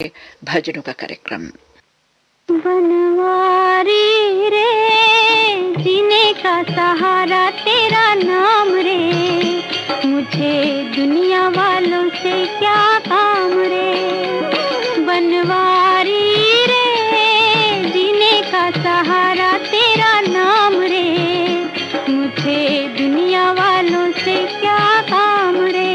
भजनों का कार्यक्रम। बनवारी रे जीने का सहारा तेरा नाम रे, मुझे दुनिया वालों से क्या काम रे। बनवारी रे जीने का सहारा तेरा नाम रे, मुझे दुनिया वालों से क्या काम रे।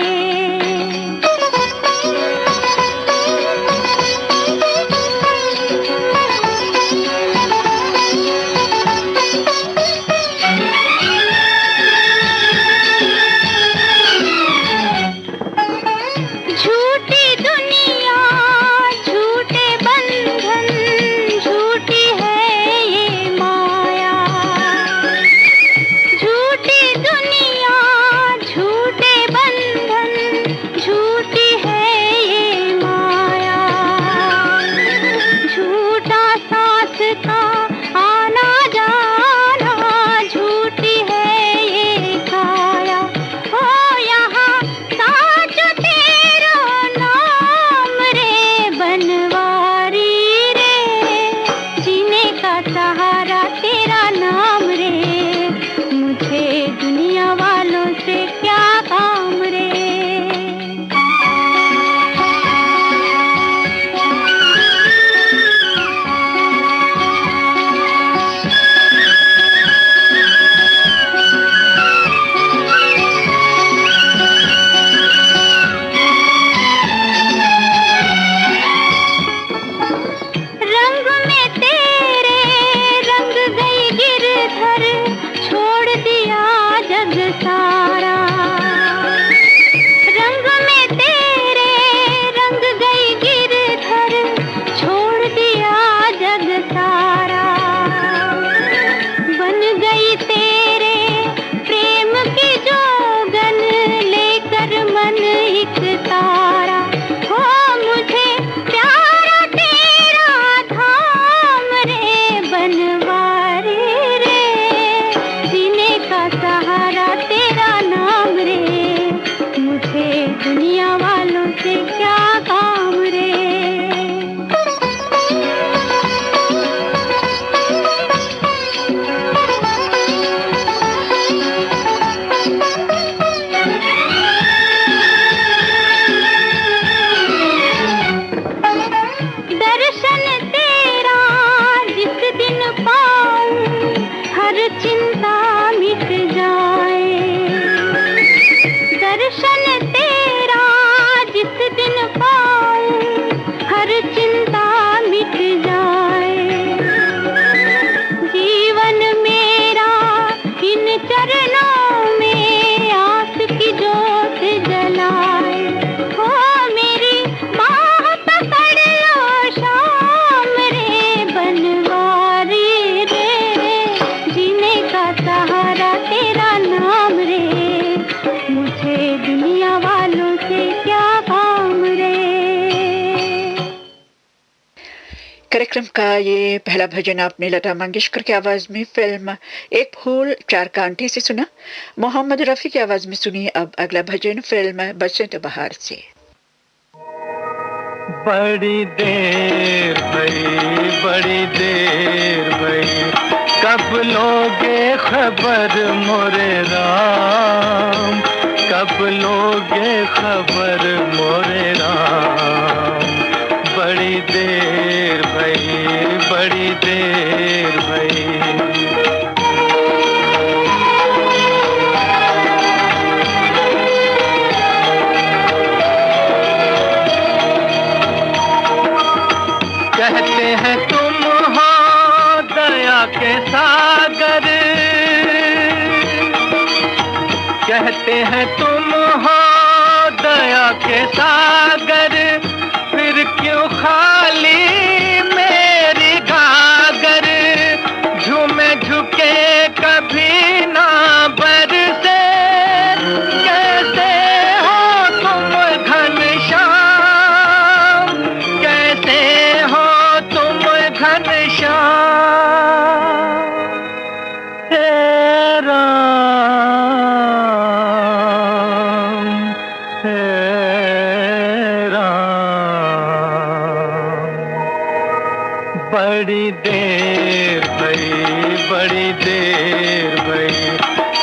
कार्यक्रम का ये पहला भजन आपने लता मंगेशकर की आवाज में फिल्म एक फूल चार कांटे से सुना। मोहम्मद रफी की आवाज में सुनिए अब अगला भजन फिल्म बसंत बहार से। बड़ी देर भई कब लोगे खबर मोरे राम, कब लोगे खबर मोरे राम। बड़ी देर भई कहते हैं तुम हो दया के सागर, कहते हैं तुम हो दया के सागर, फिर क्यों खाली मेरी गागर। झूमे झुके कभी ना बरसे, कैसे हो तुम घनश्याम, कैसे हो तुम घनश्याम। हे राम हे राम। बड़ी देर भई, बड़ी देर भई,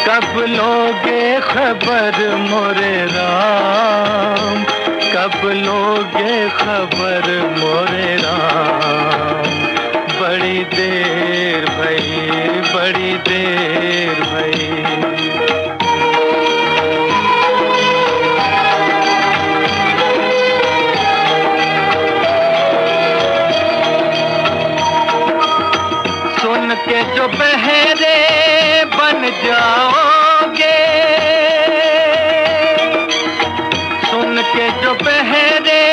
कब लोगे खबर मोरे राम, कब लोगे खबर मोरे राम। बड़ी देर भई, बड़ी देर भई। सुन के जो बहरे बन जाओगे, सुन के जो बहरे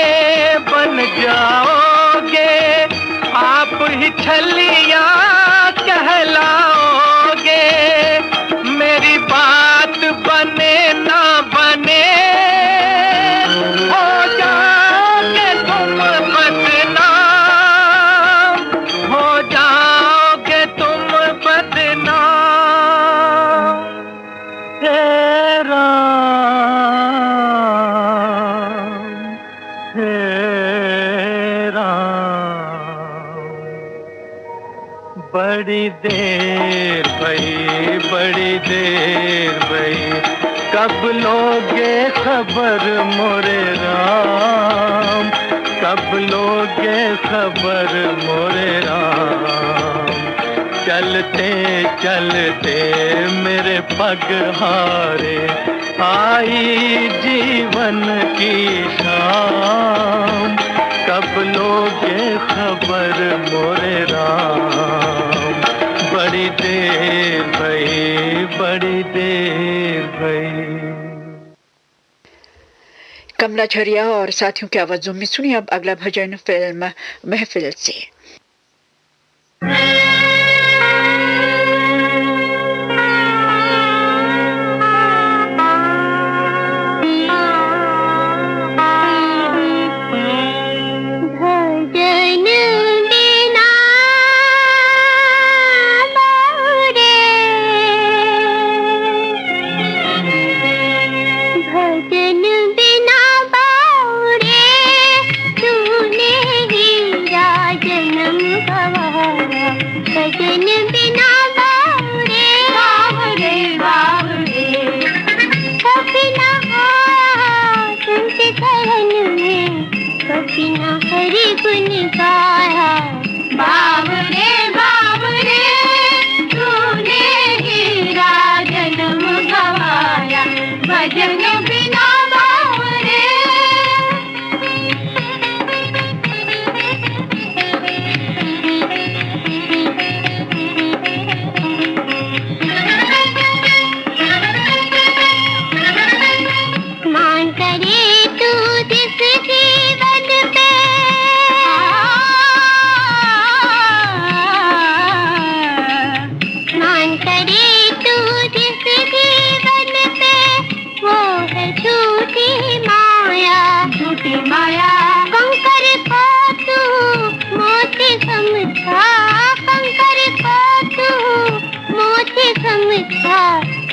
बन जाओगे, आप ही छलिया कहलाओगे। मेरी बात बने ना बने, हो जाओगे तुम बदनाम, हो जाओगे तुम बदनाम। हे राम, बड़ी देर भई, बड़ी देर भई, कब लोगे खबर मोरे राम, कब लोगे खबर मोरे राम। चलते चलते मेरे पग हारे, आई जीवन की शाम, कब लोगे खबर मोरे राम। बड़ी देर भई, बड़ी देर भई। कमला झरिया और साथियों की आवाजों में सुनिए अब अगला भजन फिल्म महफिल से।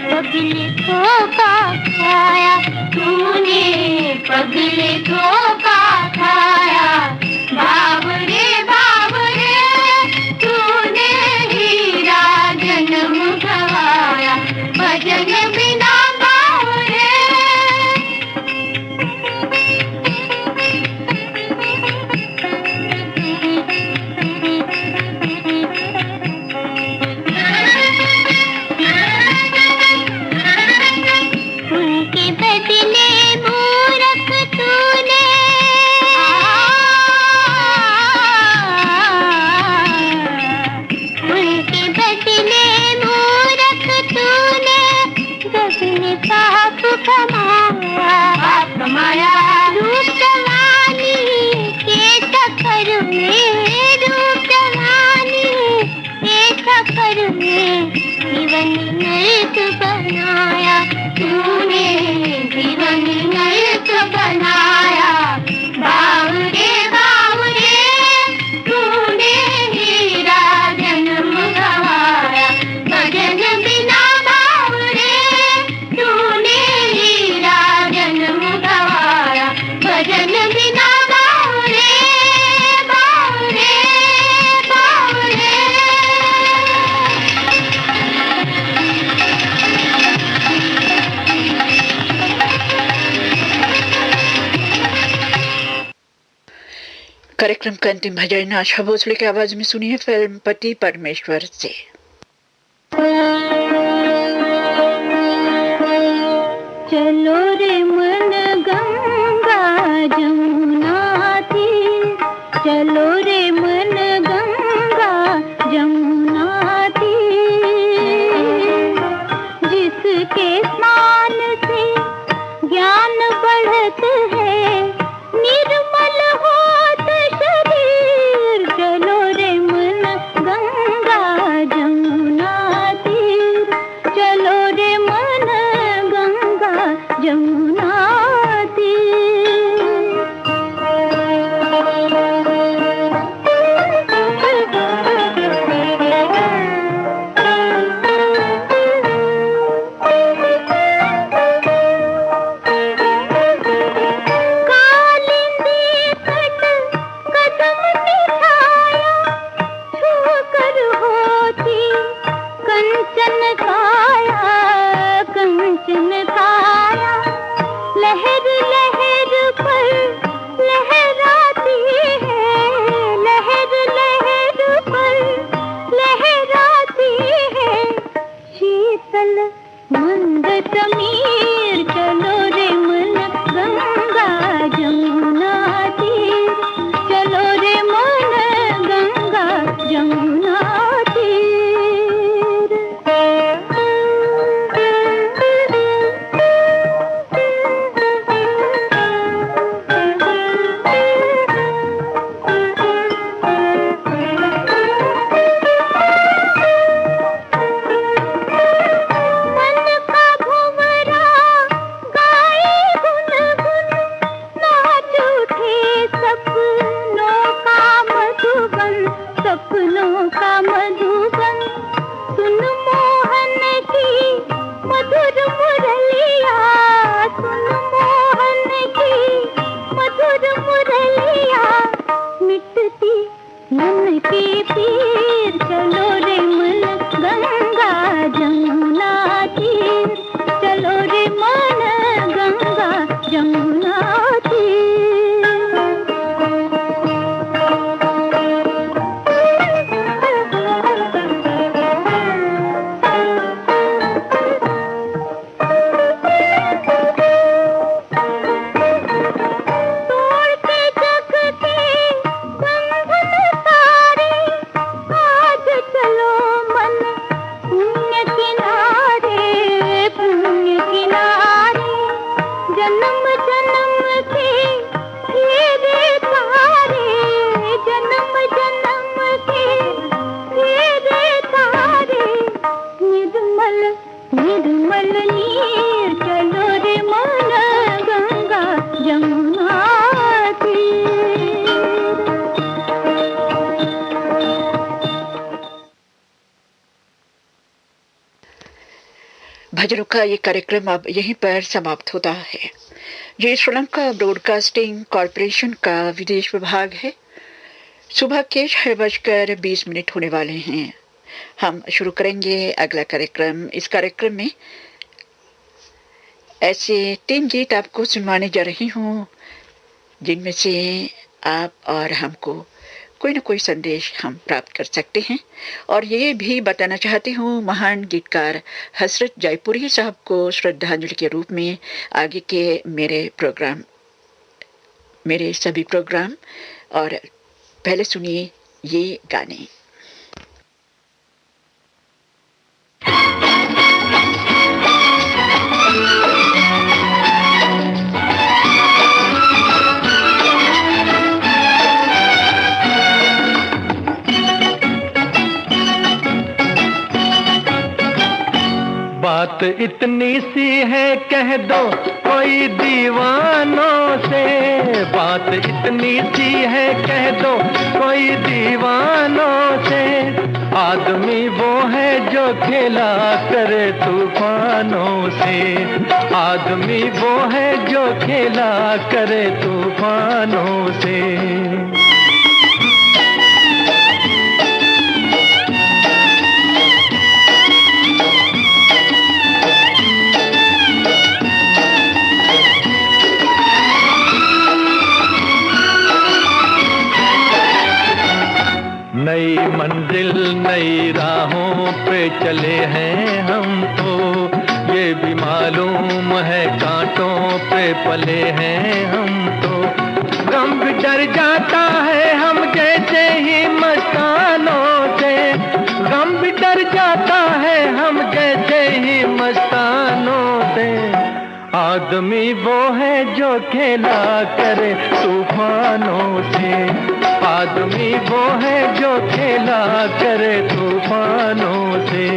पगले धोखा खाया तूने, पगले धोखा खाया। बाबरे बाबरे तूने हीरा जन्म गवाया, भजन बिना बाबरे। उनके बदले मूरख तूने, उनके बदले मूरख तूने, गगन पाप कमाया, रूप जवानी के चक्कर में, रूप जवानी के चक्कर में जीवन नर्क बनाया तूने, जीवन नर्क बनाया। बावरे बावरे तूने हीरा जन्म गवाया, भजन बिना बावरे तूने हीरा जन्म गवाया, भजन बिना बावरे बावरे बावरे। कार्यक्रम का अंतिम भजन आशा भोसले की आवाज में सुनिए फिल्म पति परमेश्वर से। चलो रे मन गंगा जमुना तीर, चलो रे मन गंगा जमुना तीर, जिसके स्नान से ज्ञान बढ़त है, निर्मल होत शरीर। चलो रे मन गंगा जमुना तीर, चलो रे मन गंगा जमुना कंचन काया, कंचन काया, लहर लहर पर लहराती है, लहर लहर पर लहराती है, शीतल मंद समीर। चलो रे मन गंगा जमुना तीर, चलो रे मन गंगा जमुना तीर। सपनों का मधुबन, सुन मोहन की मधुर मुरलिया, सुन मोहन की मधुर मुरलिया, मिटती मन की पीर। चलो रे मन गंगा जमुना तीर, चलो रे मन गंगा जमुना तीर। निर्मल नीर, चलो रे मन गंगा जमुना तीर। भजनों का ये कार्यक्रम अब यहीं पर समाप्त होता है। ये श्रीलंका ब्रॉडकास्टिंग कॉरपोरेशन का विदेश विभाग है। सुबह के 6:20 होने वाले हैं। हम शुरू करेंगे अगला कार्यक्रम। इस कार्यक्रम में ऐसे 3 गीत आपको सुनवाने जा रही हूँ, जिनमें से आप और हमको कोई न कोई संदेश हम प्राप्त कर सकते हैं। और ये भी बताना चाहती हूँ, महान गीतकार हसरत जयपुरी साहब को श्रद्धांजलि के रूप में आगे के मेरे सभी प्रोग्राम। और पहले सुनिए ये गाने। बात इतनी सी है कह दो कोई दीवानों से, बात इतनी सी है कह दो कोई दीवानों से। आदमी वो है जो खेला करे तूफानों से, आदमी वो है जो खेला करे तूफानों से। नई मंजिल नई राहों पे चले हैं हम तो, ये भी मालूम है कांटों पे पले हैं हम तो। गम भी डर जाता है हम जैसे ही मस्तानों से, गम भी डर जाता है हम जैसे ही मस्तानों से। आदमी वो है जो खेला करे तूफानों से, आदमी वो है जो खेला करे तूफानों से।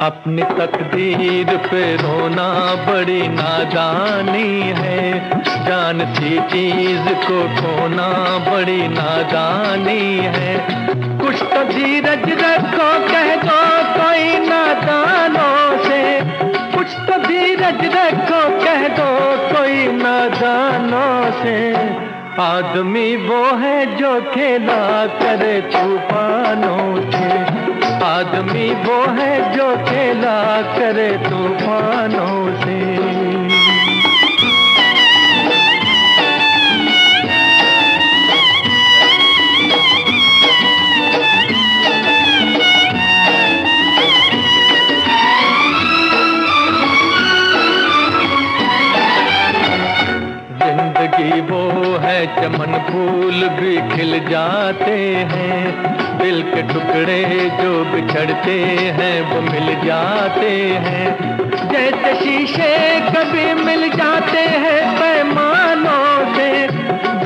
अपनी तकदीर पे रोना बड़ी नादानी है, जान सी चीज को खोना बड़ी नादानी है। कुछ तो धीरज रखो कह दो कोई नादानों से, कुछ तो धीरज रखो कह दो कोई नादानों से। आदमी वो है जो खेला करे तूफानों से, आदमी वो है जो खेला करे तूफानों से। जिंदगी वो है चमन फूल भी खिल जाते हैं, दिल के टुकड़े जो बिछड़ते हैं वो मिल जाते हैं। जैसे शीशे कभी मिल जाते हैं पैमानों से,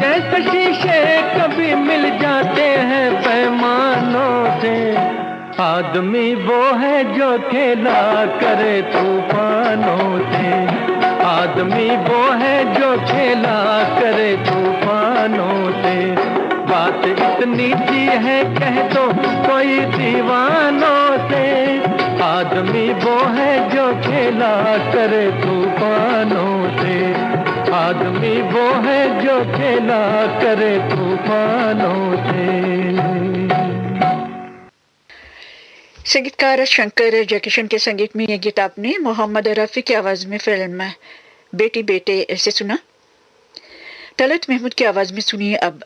जैसे शीशे कभी मिल जाते हैं पैमानों से। आदमी वो है जो खेला करे तूफानों से, आदमी वो है जो खेला करे तूफानों से। बात इतनी सी है कह दो कोई दीवानों से, आदमी वो है जो खेला करे तूफानों से, आदमी वो है जो खेला करे तूफानों से। संगीतकार शंकर जयकिशन के संगीत में ये गीत आपने मोहम्मद रफी की आवाज में फिल्म बेटी बेटे ऐसे सुना। तलत महमूद की आवाज में सुनिए अब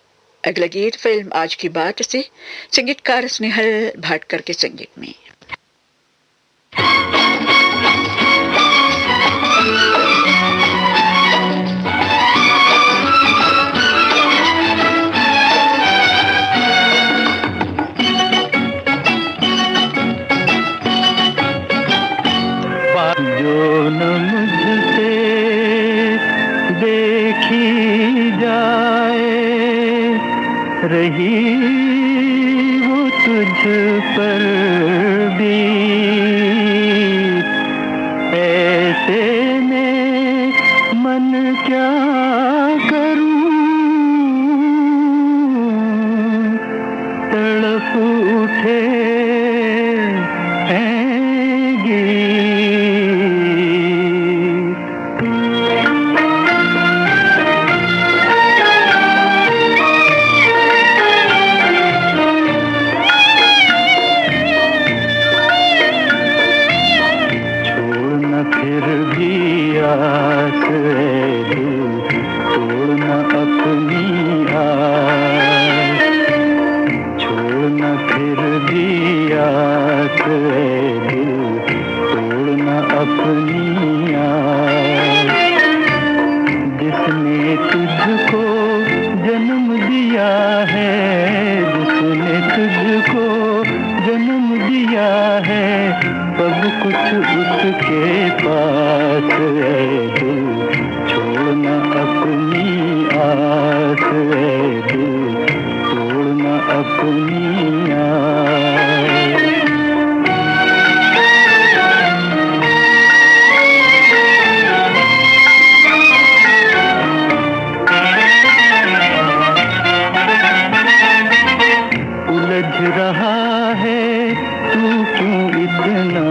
अगला गीत फिल्म आज की बात से, संगीतकार स्नेहल भाटकर के संगीत में। जो न मुझसे देखी जाए रही वो तुझ पर भी, ऐसे में मन क्या करूं, तड़प उठे जिसने तुझको जन्म दिया है, जिसने तुझको जन्म दिया है, सब कुछ उसके पास है दिल, छोड़ना अपनी आस है दिल, छोड़ना अपनी आस। रहा है तू क्यों इतना,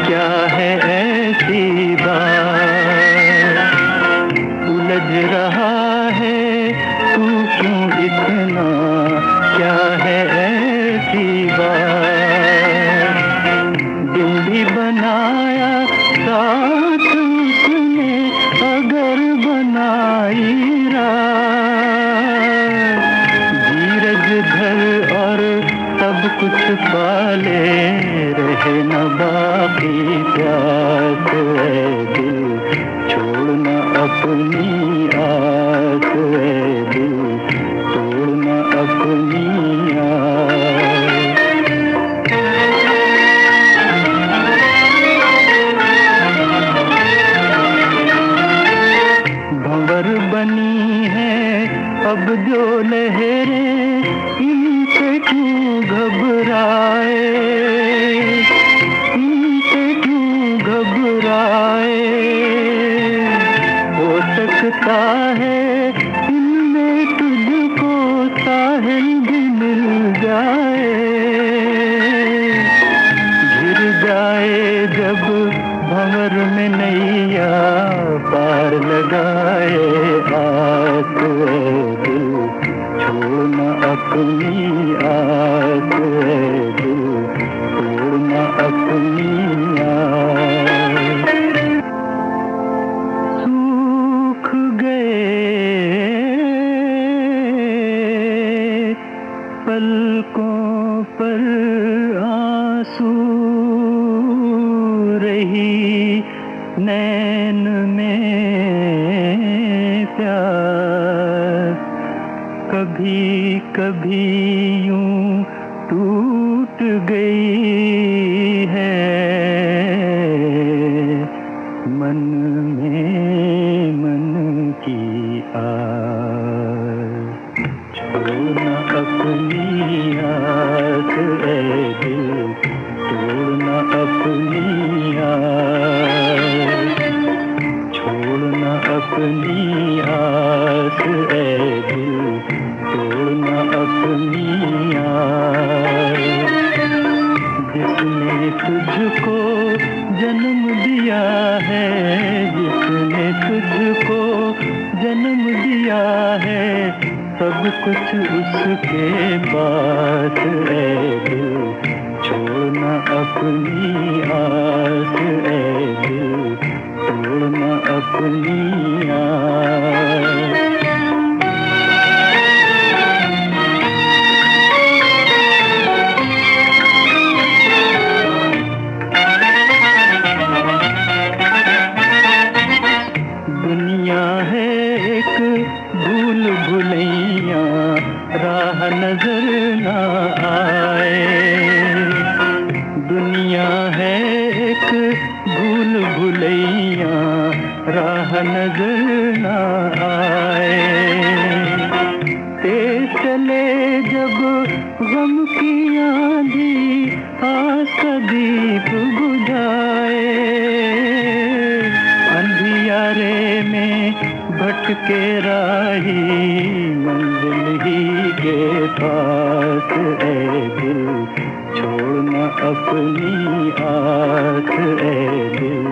क्या है ऐसी बात, उलझ रहा अपनी आस है दिल, तोड़ना अपनी आस। भंवर बनी है अब जो लहरें, इनसे क्यों घबराए, इनसे क्यों घबराए। हो सकता है इनमें तुझको साहिल भी मिल जाए, गिर जाए जब भंवर में नैया पार लगाए आस है दिल, छोड़ना अपनी आस है दिल, छोड़ना अपनी आस। सूख गए पलकों पर आंसू, रही नैन में प्यास, कभी कभी यूं टूट गई है मन में मन की आस। छोड़ना अपनी आस है दिल, तोड़ना अपनी आस, छोड़ना अपनी आस है दिल, तोड़ना अपनी आस। जिसने तुझको जन्म दिया है, जिसने तुझको जन्म दिया है, सब कुछ उसके पास है दिल, छोड़ना अपनी आस है दिल, तोड़ना अपनी आस। दुनिया है एक भूल भुलैया, राह नजर ना आए। दुनिया है एक भूल भुलैया, राह नजर ना आए। तेज चले जब गम की आंधी, आस का दीप बुझाए। अंधियारे में भटके राही, मंजिल ही के पास है दिल, छोड़ना अपनी आस है दिल,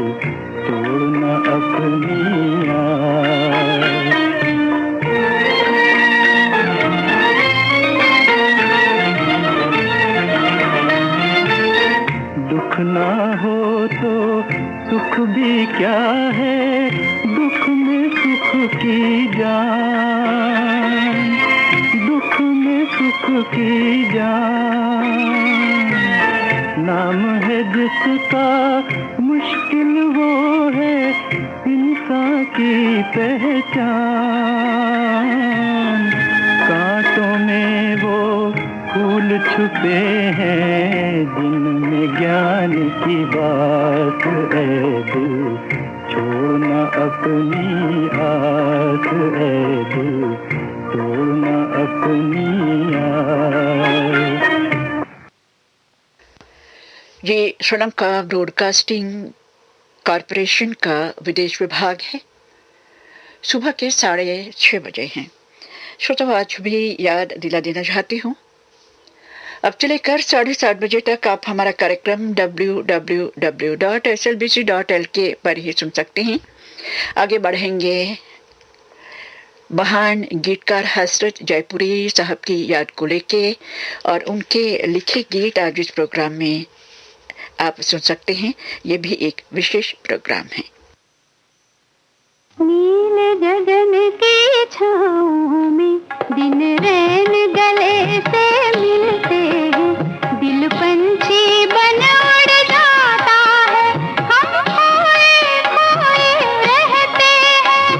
तोड़ना अपनी आस। दुख ना हो तो सुख भी क्या है, दुख में सुख की जान, दुख में सुख की जान। नाम है जिसका मुश्किल वो है इंसान की पहचान। कांटों में वो फूल छुपे हैं जिनमें ज्ञान की बात है दिल, छोड़ना अपनी आस है दिल, छोड़ना अपनी आस। ये श्रीलंका ब्रॉडकास्टिंग कॉरपोरेशन का विदेश विभाग है। सुबह के 6:30 बजे हैं। श्रोताओं, आज भी याद दिला देना चाहती हूँ, अब से लेकर 7:30 बजे तक आप हमारा कार्यक्रम www.slbc.lk पर ही सुन सकते हैं। आगे बढ़ेंगे महान गीतकार हसरत जयपुरी साहब की याद को लेके, और उनके लिखे गीत आज इस प्रोग्राम में आप सुन सकते हैं। ये भी एक विशेष प्रोग्राम है। नील गगन की छाँव में दिन रैन गले से मिलते हैं, दिल पंछी बन उड़ जाता है, हम खोए खोए रहते हैं।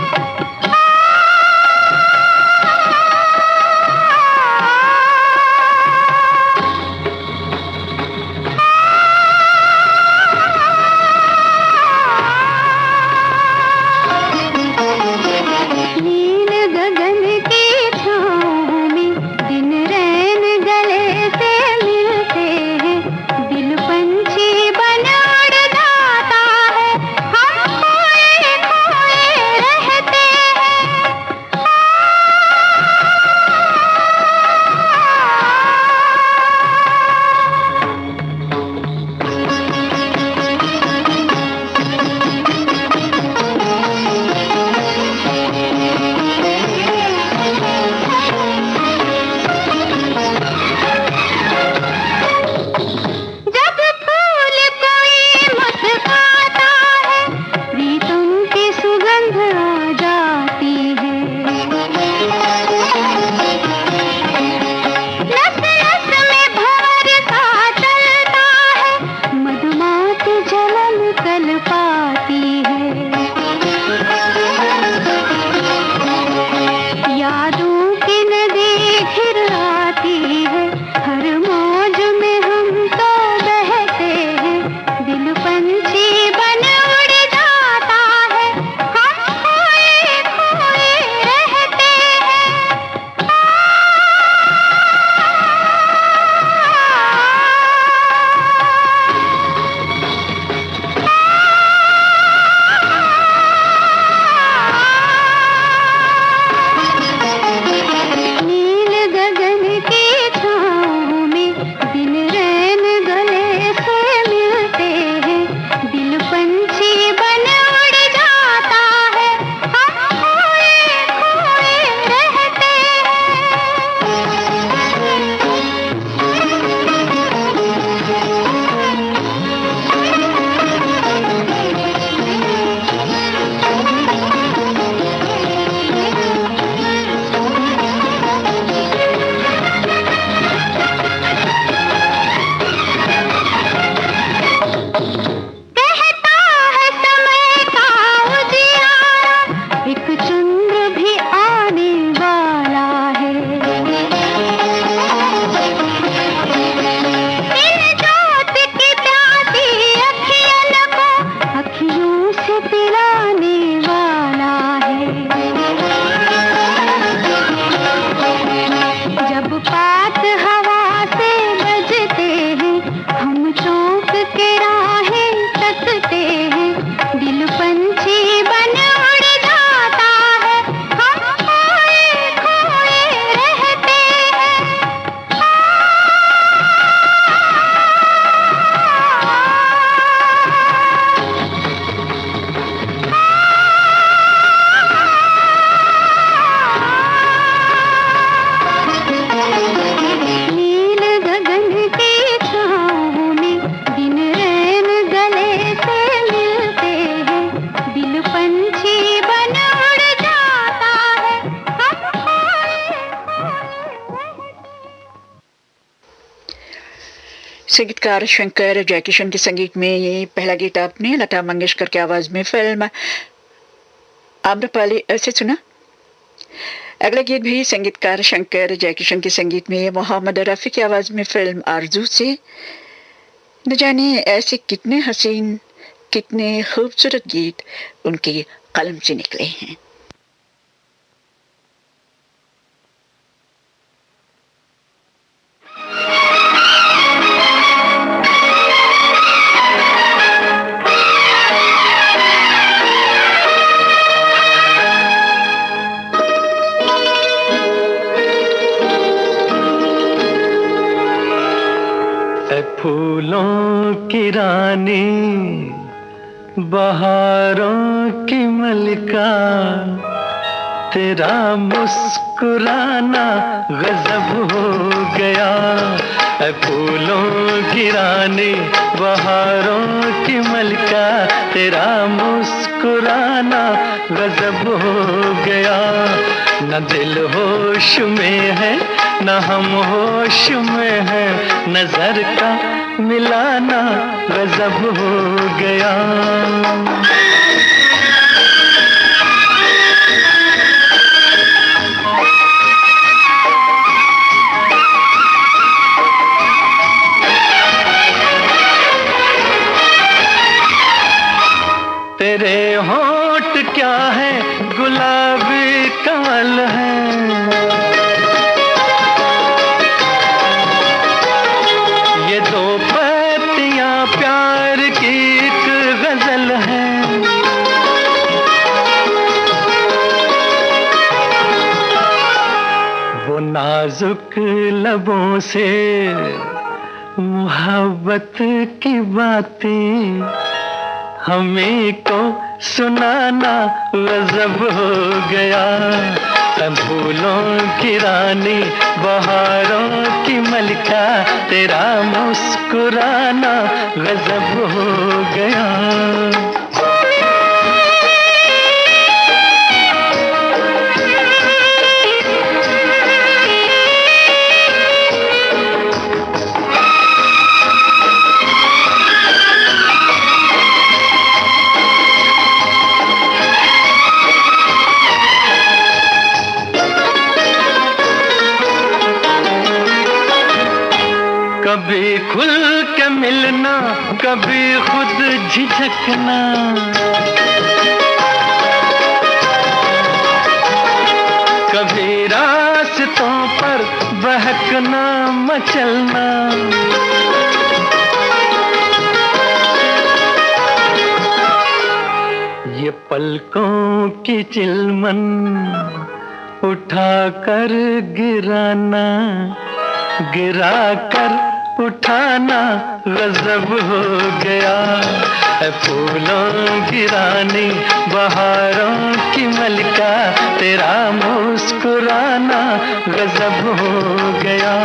संगीतकार शंकर जयकिशन के संगीत में ये पहला गीत आपने लता मंगेशकर की आवाज में फिल्म आम्रपाली से सुना। अगला गीत भी संगीतकार शंकर जयकिशन के संगीत में मोहम्मद रफी की आवाज में फिल्म आरजू से। न जाने ऐसे कितने हसीन कितने खूबसूरत गीत उनकी कलम से निकले हैं। फूलों की रानी बहारों की मलिका तेरा मुस्कुराना गजब हो गया। फूलों की रानी बहारों की मलिका तेरा मुस्कुराना गजब हो गया। न दिल होश में है न हम होश में है नजर का मिलाना गजब हो गया। तेरे होंठ क्या है गुलाबी कमल है। ये दो पत्तियां प्यार की एक गजल है। वो नाजुक लबों से मोहब्बत की बातें हमें को सुनाना गजब हो गया। फूलों की रानी बहारों की मलिका तेरा मुस्कुराना गजब हो गया। कभी खुल के मिलना कभी खुद झिझकना। कभी रास्तों पर बहकना मचलना। ये पलकों की चिलमन उठा कर गिराना गिरा कर उठाना गजब हो गया। फूलों की रानी बहारों की मलिका तेरा मुस्कुराना गजब हो गया।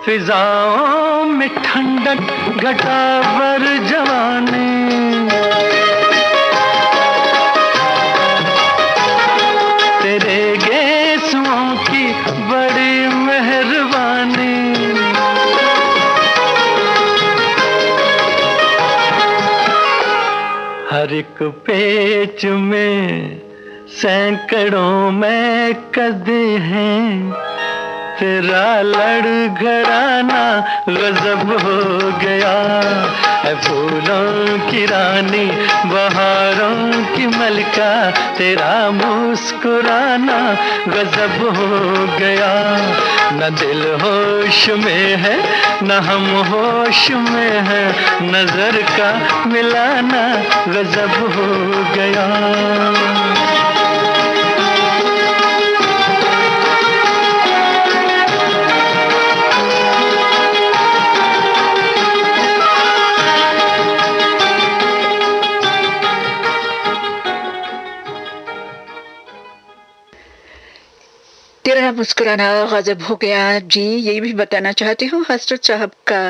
फिजाओं में ठंडक घटा बर जवानी। तेरे गेसुओं की बड़ी मेहरबानी। हर एक पेच में सैकड़ों में कदे हैं तेरा लड़खड़ाना गजब हो गया। फूलों की रानी बहारों की मलिका तेरा मुस्कुराना गजब हो गया। न दिल होश में है न हम होश में है नजर का मिलाना गजब हो गया। तेरा मुस्कुराना गजब हो गया जी, ये भी बताना चाहती हूँ हसरत साहब का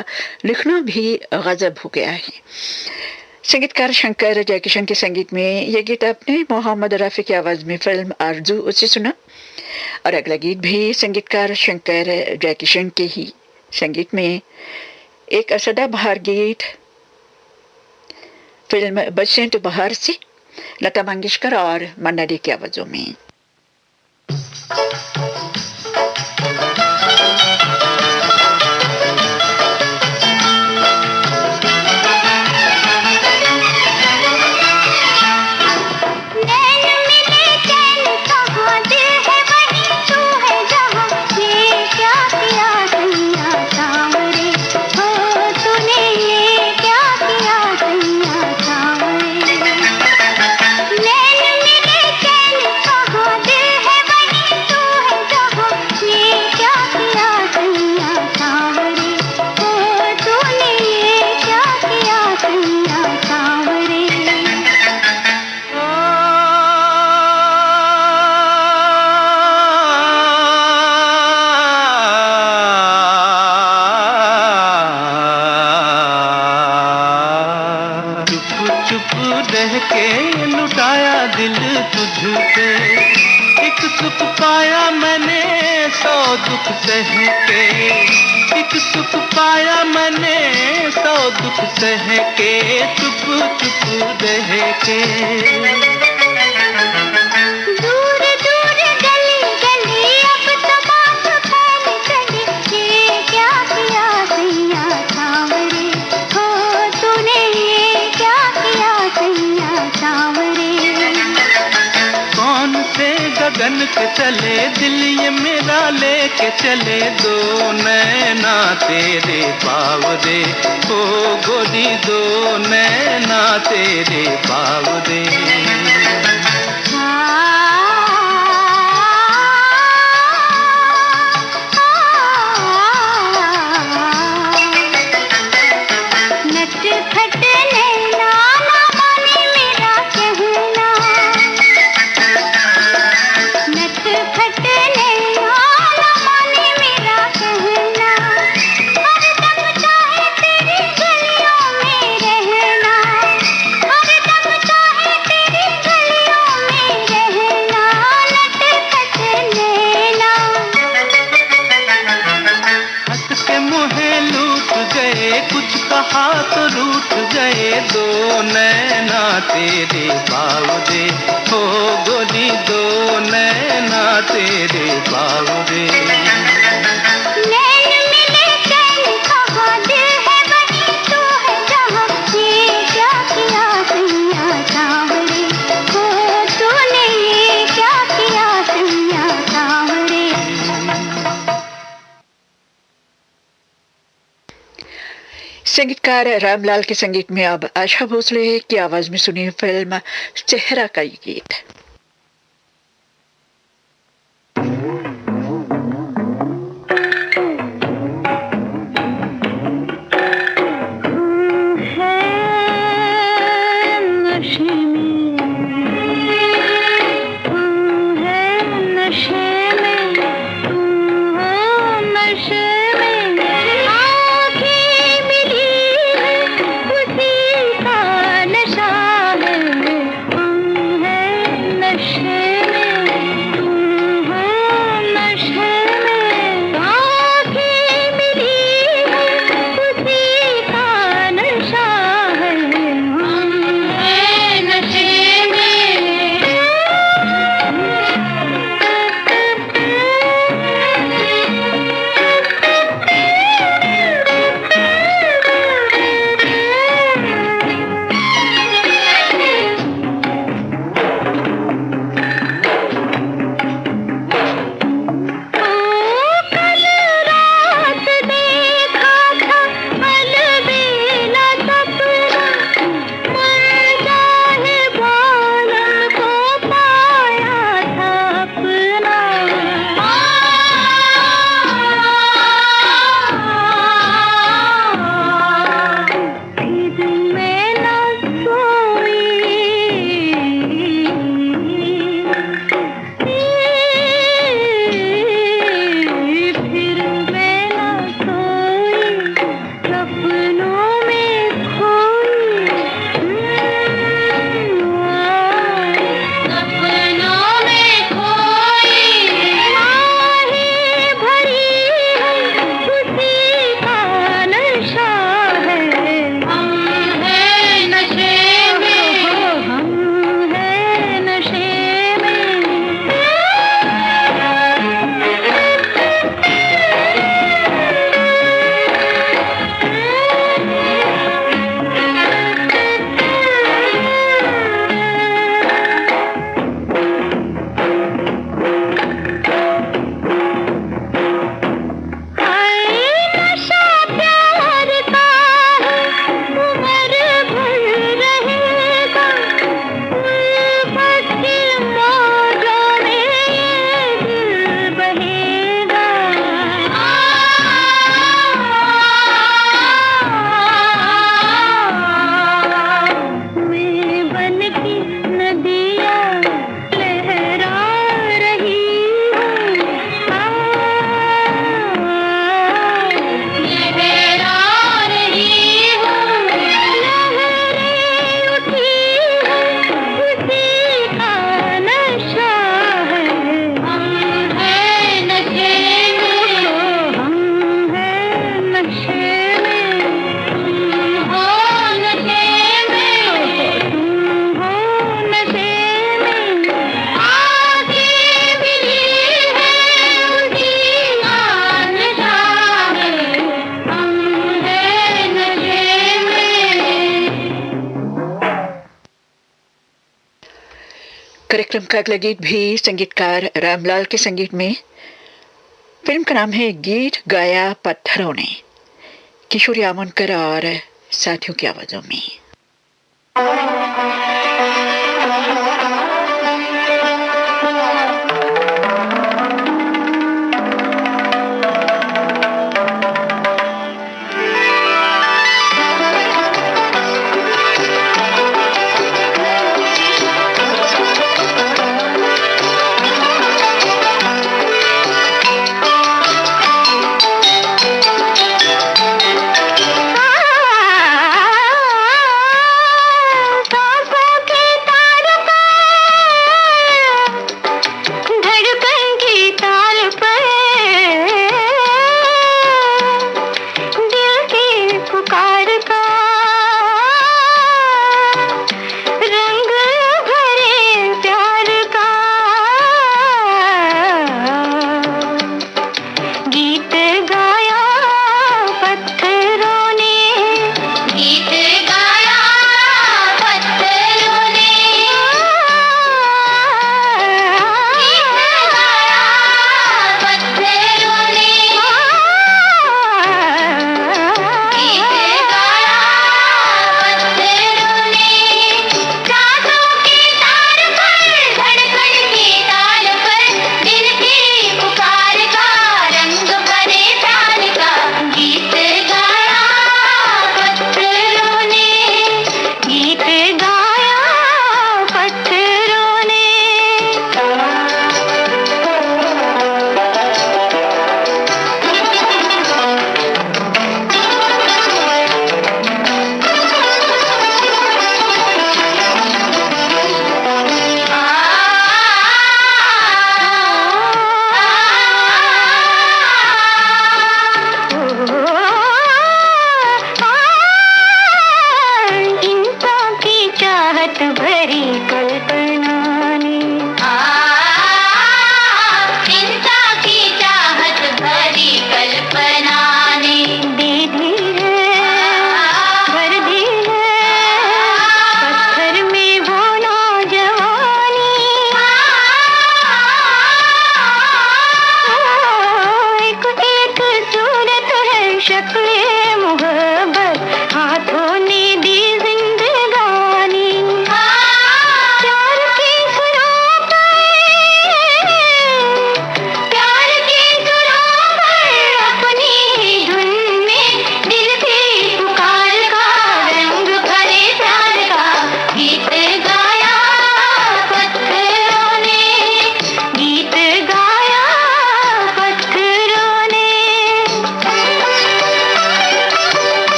लिखना भी गजब हो गया है। संगीतकार शंकर जयकिशन के संगीत में ये गीत आपने मोहम्मद रफ़ी की आवाज में फिल्म आरजू उससे सुना। और अगला गीत भी संगीतकार शंकर जयकिशन के ही संगीत में, एक सदाबहार गीत फिल्म बसंत बहार से, लता मंगेशकर और मन्ना डे की आवाजों में। चले दिल ये मेरा लेके चले, दो नैना तेरे बावरे, ओ गोरी दो नैना तेरे बावरे। दो नैना तेरे बावरे, हो गोरी दो नैना तेरे बावरे। संगीतकार रामलाल के संगीत में अब आशा भोसले की आवाज में सुनी फिल्म चेहरा का ये गीत। का अगला गीत भी संगीतकार रामलाल के संगीत में। फिल्म का नाम है गीत गाया पत्थरों ने, किशोरी आमोनकर और साथियों की आवाजों में।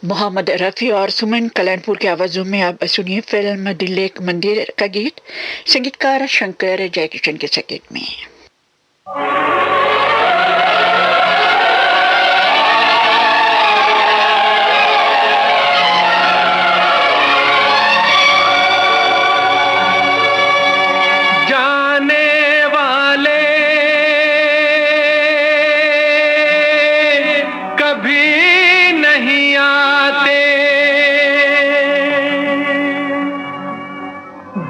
मोहम्मद रफ़ी और सुमन कल्याणपुर की आवाजों में आप सुनिए फिल्म दिल एक मंदिर का गीत, संगीतकार शंकर जयकिशन के संगीत में। कभी नहीं आते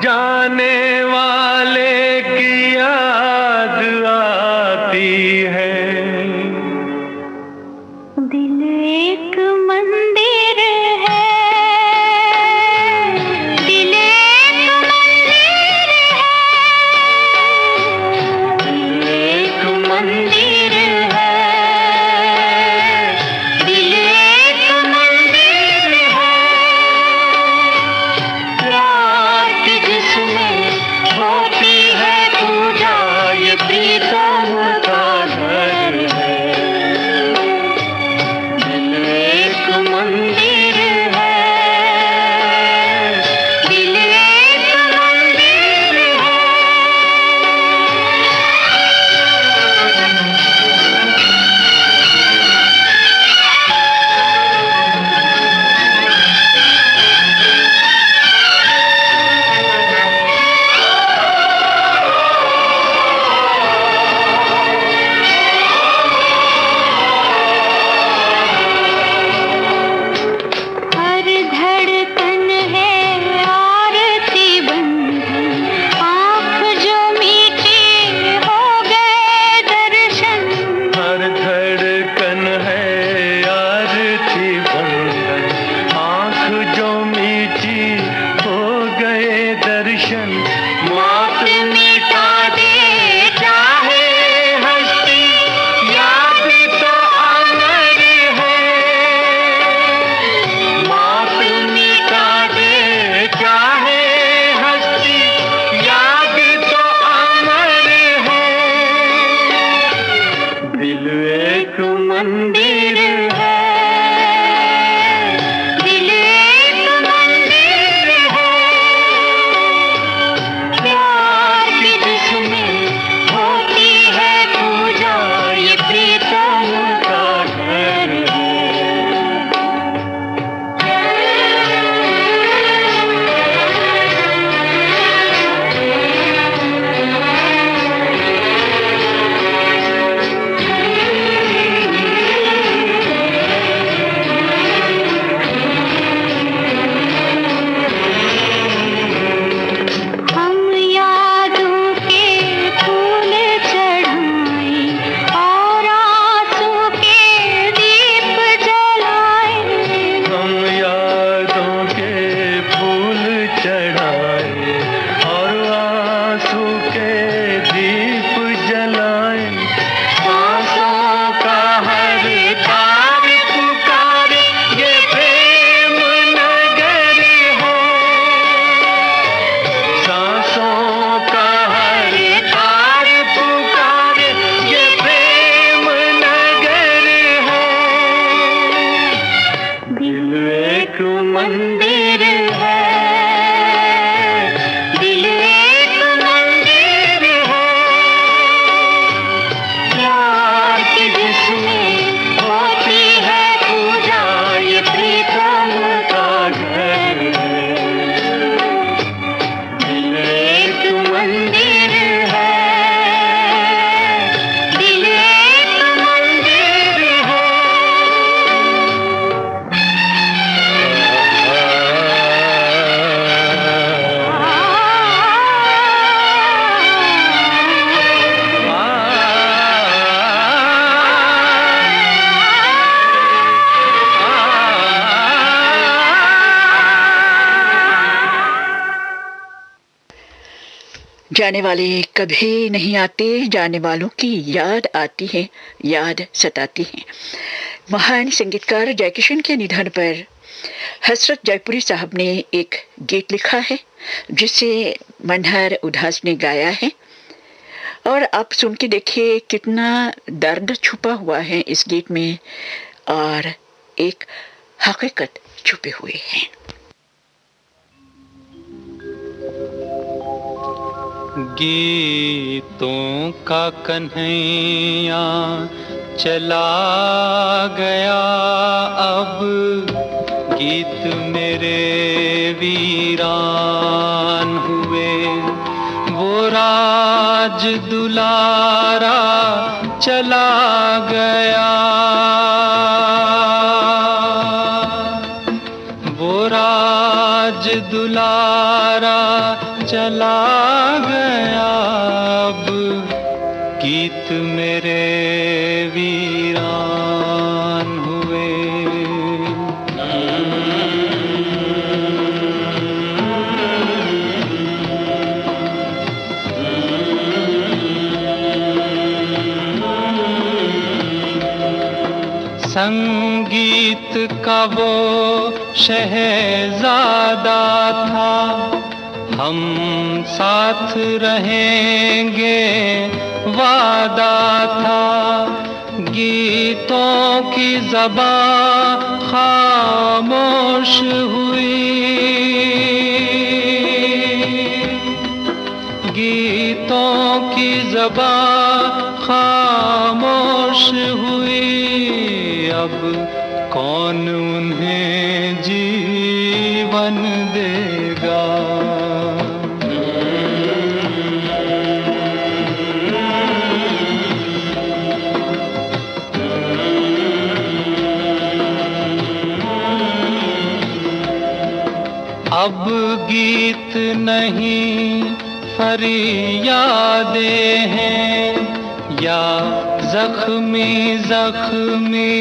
जाने वाले की याद आती है। दिल एक मंदिर है, दिल एक मंदिर है, दिल एक मंदिर है, दिल एक मंदिर है। प्यार की जिसमें होती है पूजा, ये प्रीतम का घर है। दिल एक मंदिर है, दिल एक मंदिर है। हर धड़कन है आरती बंधन, आँख जो मीठी हो गए दर्शन। हर धड़कन है आरती बंधन, आँख जो मीठी हो गए दर्शन। मौत मिटा दे चाहे हस्ती, याद तो अमर है। मौत मिटा दे चाहे हस्ती, याद तो अमर है। दिल एक मंदिर है, दिल एक मंदिर है। प्यार की जिसमें होती है पूजा, ये प्रीतम का घर हम यादों के फूल चढ़ाएं और आंसू के दीप जलाएं। हम यादों के फूल चढ़ाए और आंसू के दीप जलाए। सांसों का हर तार पुकारे, ये प्रेम नगर है। सांसों का हर तार पुकारे, ये प्रेम नगर है। दिल एक मंदिर है, दिल एक मंदिर है। प्यार की जिसमें होती है पूजा, ये प्रीतम का घर है। दिल एक मंदिर है, दिल एक मंदिर है। जाने वाले कभी नहीं आते, जाने वालों की याद आती है, याद सताती है। महान संगीतकार जयकिशन के निधन पर हसरत जयपुरी साहब ने एक गीत लिखा है जिसे मनहर उदास ने गाया है, और आप सुन के देखिए कितना दर्द छुपा हुआ है इस गीत में और एक हकीकत छुपे हुए हैं। गीतों का कन्हैया चला गया, अब गीत मेरे वीरान हुए। वो राज दुलारा चला गया, वो राज आज दुलारा चला गया, अब गीत मेरे वीरान हुए। संगीत का वो शहजादा था, हम साथ रहेंगे वादा था। गीतों की ज़बां खामोश हुई, गीतों की ज़बां खामोश हुई। अब कौन उन्हें जीवन देगा? अब गीत नहीं फरियादें हैं, या जख्मी जख्मी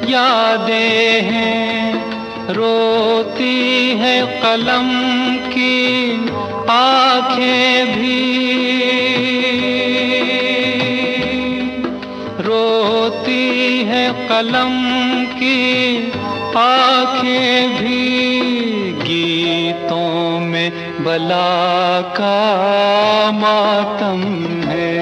यादें हैं। रोती है कलम की आँखें भी, रोती है कलम की आँखें भी। गीतों में बला का मातम है।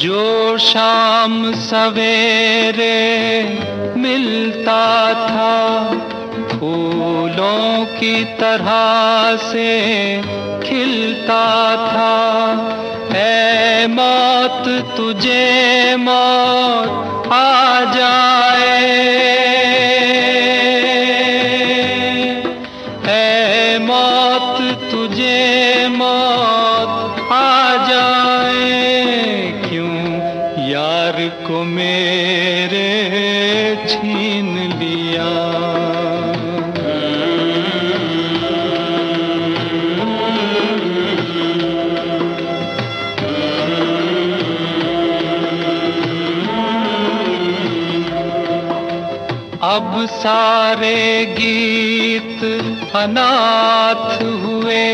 जो शाम सवेरे मिलता था, फूलों की तरह से खिलता था। ऐ मौत तुझे मौत आ जाए, ऐ मौत तुझे मौत आ जाए। यार को मेरे छीन लिया। अब सारे गीत अनाथ हुए,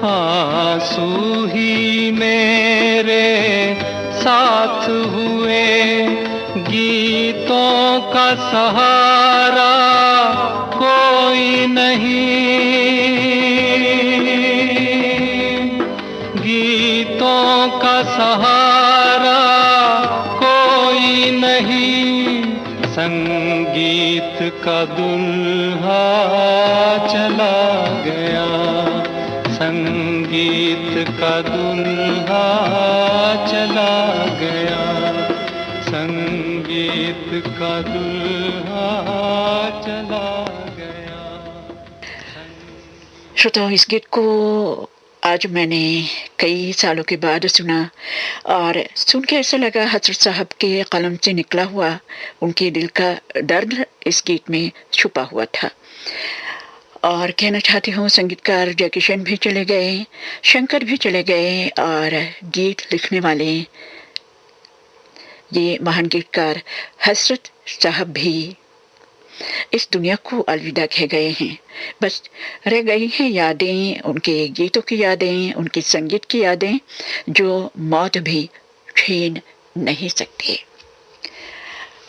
आंसू ही मेरे साथ हुए। गीतों का सहारा कोई नहीं, गीतों का सहारा कोई नहीं। संगीत का दुल्हा चला गया, संगीत का दुल्हा चला गया, संगीत का दुल्हा चला गया। श्रोताओं, इस गीत को आज मैंने कई सालों के बाद सुना और सुन के ऐसा लगा हजरत साहब के कलम से निकला हुआ उनके दिल का दर्द इस गीत में छुपा हुआ था। और कहना चाहती हूँ, संगीतकार जयकिशन भी चले गए, शंकर भी चले गए और गीत लिखने वाले ये महान गीतकार हजरत साहब भी इस दुनिया को अलविदा कह गए हैं। बस रह गई हैं यादें, उनके गीतों की यादें, उनके संगीत की यादें, जो मौत भी छीन नहीं सकती।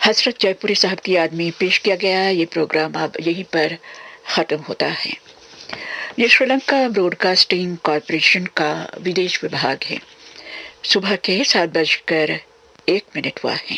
हजरत जयपुरी साहब की याद में पेश किया गया ये प्रोग्राम अब यहीं पर ख़त्म होता है। ये श्रीलंका ब्रॉडकास्टिंग कॉरपोरेशन का विदेश विभाग है। सुबह के 7:01 हुआ है।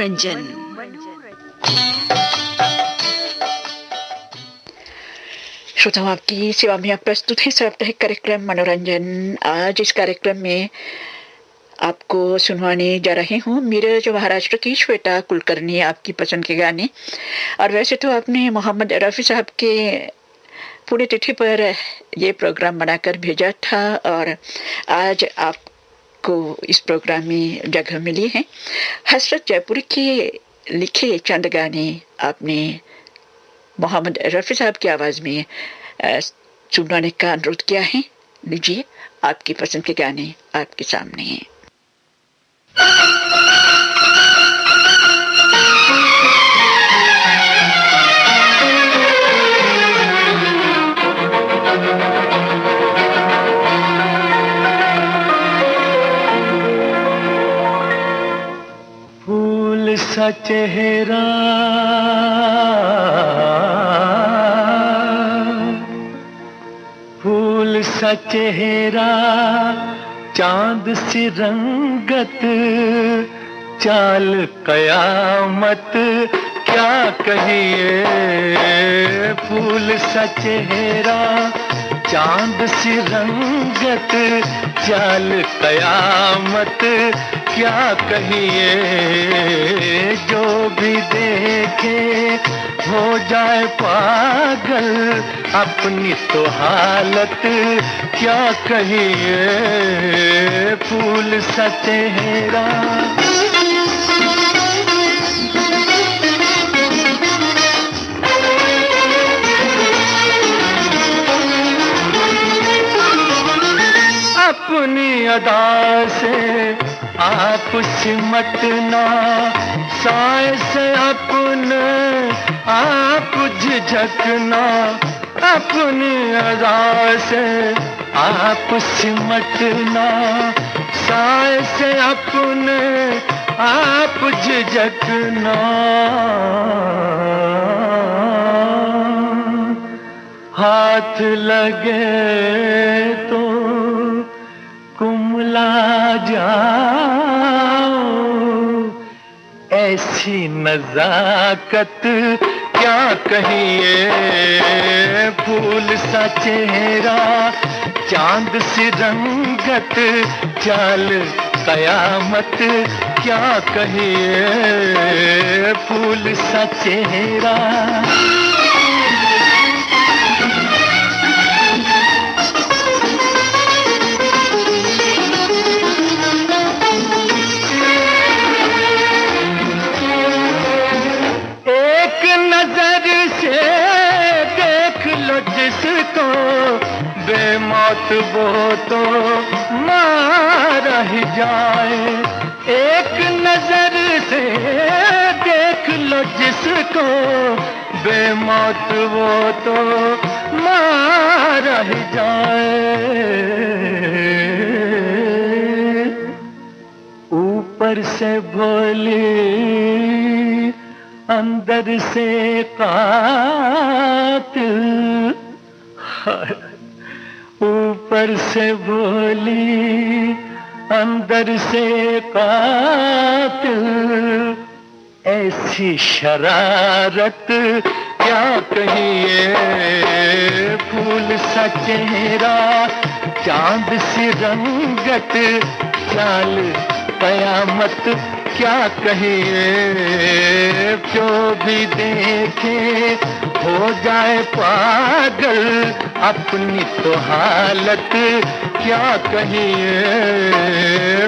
मनोरंजन। श्रोताओं, आपकी सेवा में प्रस्तुत है साप्ताहिक कार्यक्रम मनोरंजन। आज इस कार्यक्रम में आपको सुनवाने जा रहे हूँ मीरज महाराष्ट्र की श्वेता कुलकर्णी आपकी पसंद के गाने। और वैसे तो आपने मोहम्मद रफ़ी साहब के पुण्यतिथि पर ये प्रोग्राम बनाकर भेजा था और आज आपको इस प्रोग्राम में जगह मिली है। हसरत जयपुरी के लिखे चंद गाने आपने मोहम्मद रफ़ी साहब की आवाज़ में सुनाने का अनुरोध किया है। लीजिए, आपकी पसंद के गाने आपके सामने हैं। फूल सा चेहरा फूल सा चेहरा चांद सी रंगत चाल कयामत क्या कहिए। फूल सा चेहरा चांद सी रंगत चाल कयामत क्या कहिए। जो भी देखे हो जाए पागल अपनी तो हालत क्या कहिए। फूल सा चेहरा अपनी अदा से आप सिमटना, साए से अपने आप झिझकना। अपनी अदा से आप सिमटना, साए से अपने आप झिझकना। हाथ लगे तो कुमला जाओ, ऐसी नजाकत क्या कहिए। फूल सा चेहरा चांद सी रंगत चाल कयामत क्या कहिए। फूल सा चेहरा जिसको बेमौत वो तो मारा ही जाए। एक नजर से देख लो जिसको बेमौत वो तो मारा ही जाए। ऊपर से भोली अंदर से कातिल, ऊपर से भोली अंदर से कातिल। ऐसी शरारत क्या कहिए। फूल सा चेहरा चांद सी रंगत चाल कयामत क्या कहिए। जो भी देखे हो जाए पागल अपनी तो हालत क्या कहिए।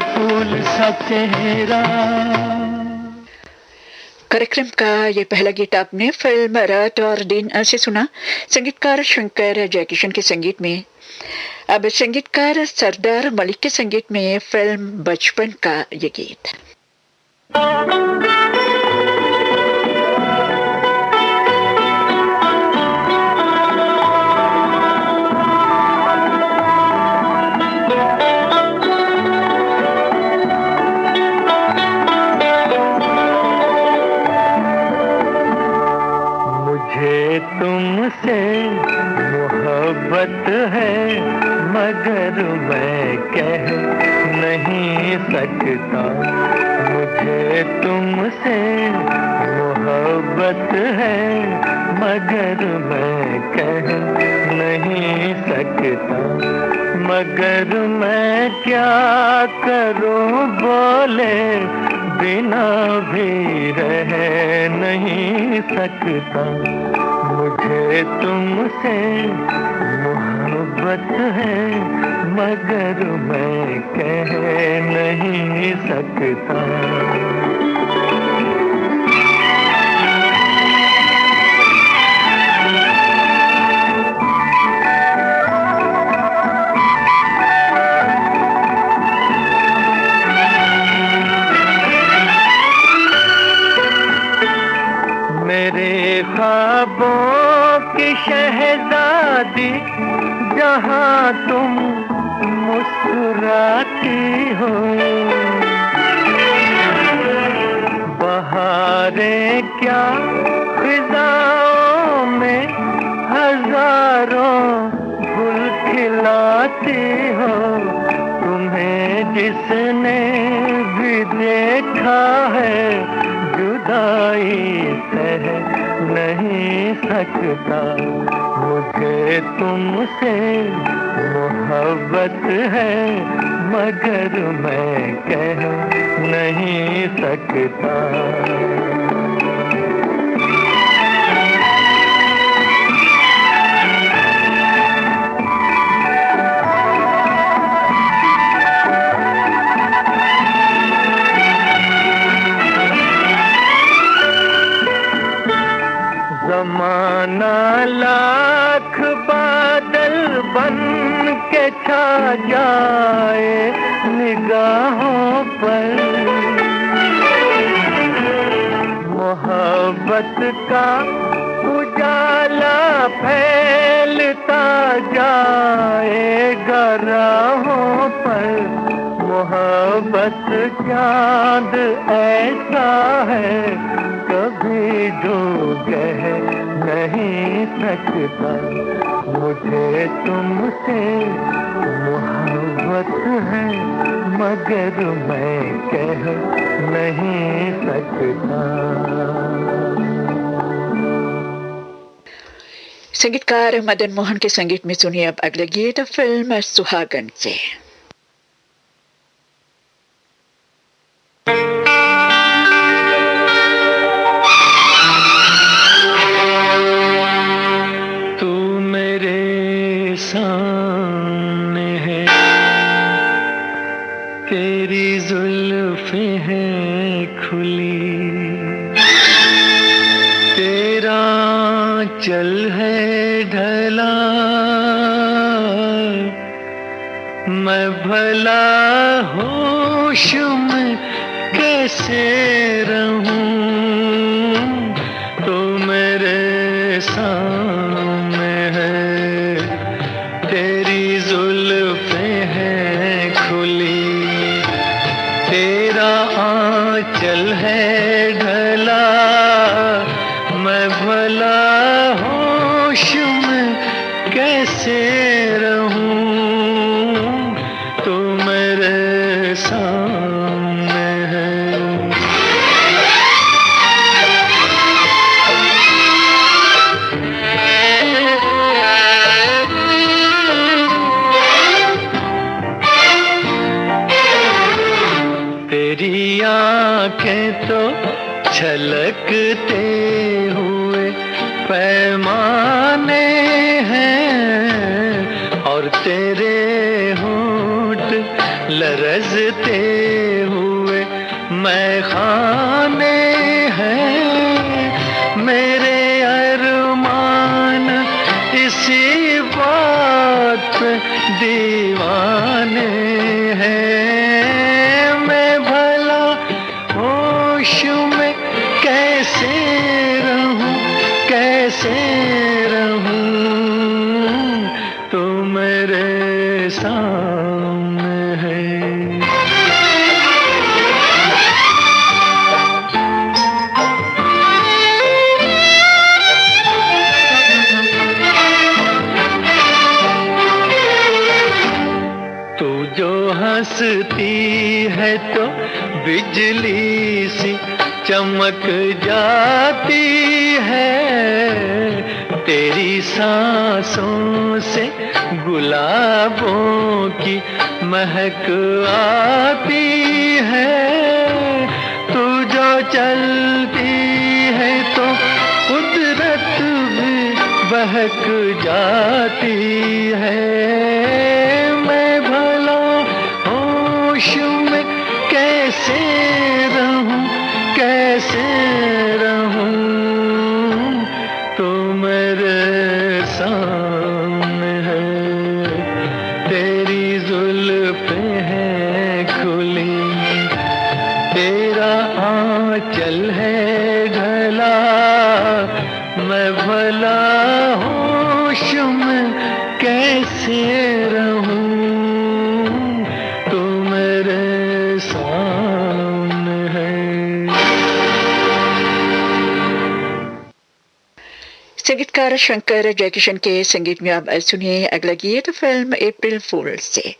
फूल सा चेहरा। कार्यक्रम का ये पहला गीत आपने फिल्म रात और दिन से सुना, संगीतकार शंकर जयकिशन के संगीत में। अब संगीतकार सरदार मलिक के संगीत में फिल्म बचपन का ये गीत। मुझे तुमसे मोहब्बत है मगर मैं कह नहीं सकता। मुझे तुमसे मोहब्बत है मगर मैं कह नहीं सकता। मगर मैं क्या करूं बोले बिना भी रह नहीं सकता। मुझे तुमसे मोहब्बत है मगर मैं कह नहीं सकता। मेरे ख्वाबों की शहजादी जहां तुम मुस्कुराती हो। बहारें क्या फिजाओं में हजारों गुल खिलाती हो। तुम्हें जिसने भी देखा है जुदाई सह नहीं सकता। मुझे तुमसे मोहब्बत है मगर मैं कह नहीं सकता। ज़माना लाख बादल बन के छा जाए निगाहों पर। मोहब्बत का उजाला फैलता जाएगा राहों पर। मोहब्बत चाँद ऐसा है कभी डूबे नहीं सकता। मुझे तुमसे मोहब्बत है मगर मैं कह नहीं सकता। संगीतकार मदन मोहन के संगीत में सुनिए अब अगले गीत फिल्म सुहागन से। सामने है तेरी जुल्फें हैं खुली। तेरा चल है ढला मैं भला होश में कैसे रहूं। तो मेरे सामने है तेरी जुल्फें हैं खुली। तेरा आंचल है ढला मैं भला होश में कैसे रहूं। तो मेरे सामने है। तेरी आंखें तो छलकते हुए पैमाने हैं और तेरे होंठ लरजते हुए मैखाने हैं। मेरे अरमान इसी बात पे दीवाने हैं। मैं भला होश में कैसे रहूं कैसे रहूं। तो मेरे सामने है। हंसती है तो बिजली सी चमक जाती है, तेरी सांसों से गुलाबों की महक आती है, तू जो चलती है तो कुदरत भी बहक जाती है। मैं भला होश में कैसे रहूं, कैसे रहूं, तू मेरे सामने है, तेरी जुल्फें हैं खुली, तेरा आंचल है ढला, मैं भला होश में कैसे रहूं, तू मेरे सामने है। संगीतकार शंकर जयकिशन के संगीत में अब सुनिए अगला गीत फिल्म अप्रैल फूल से।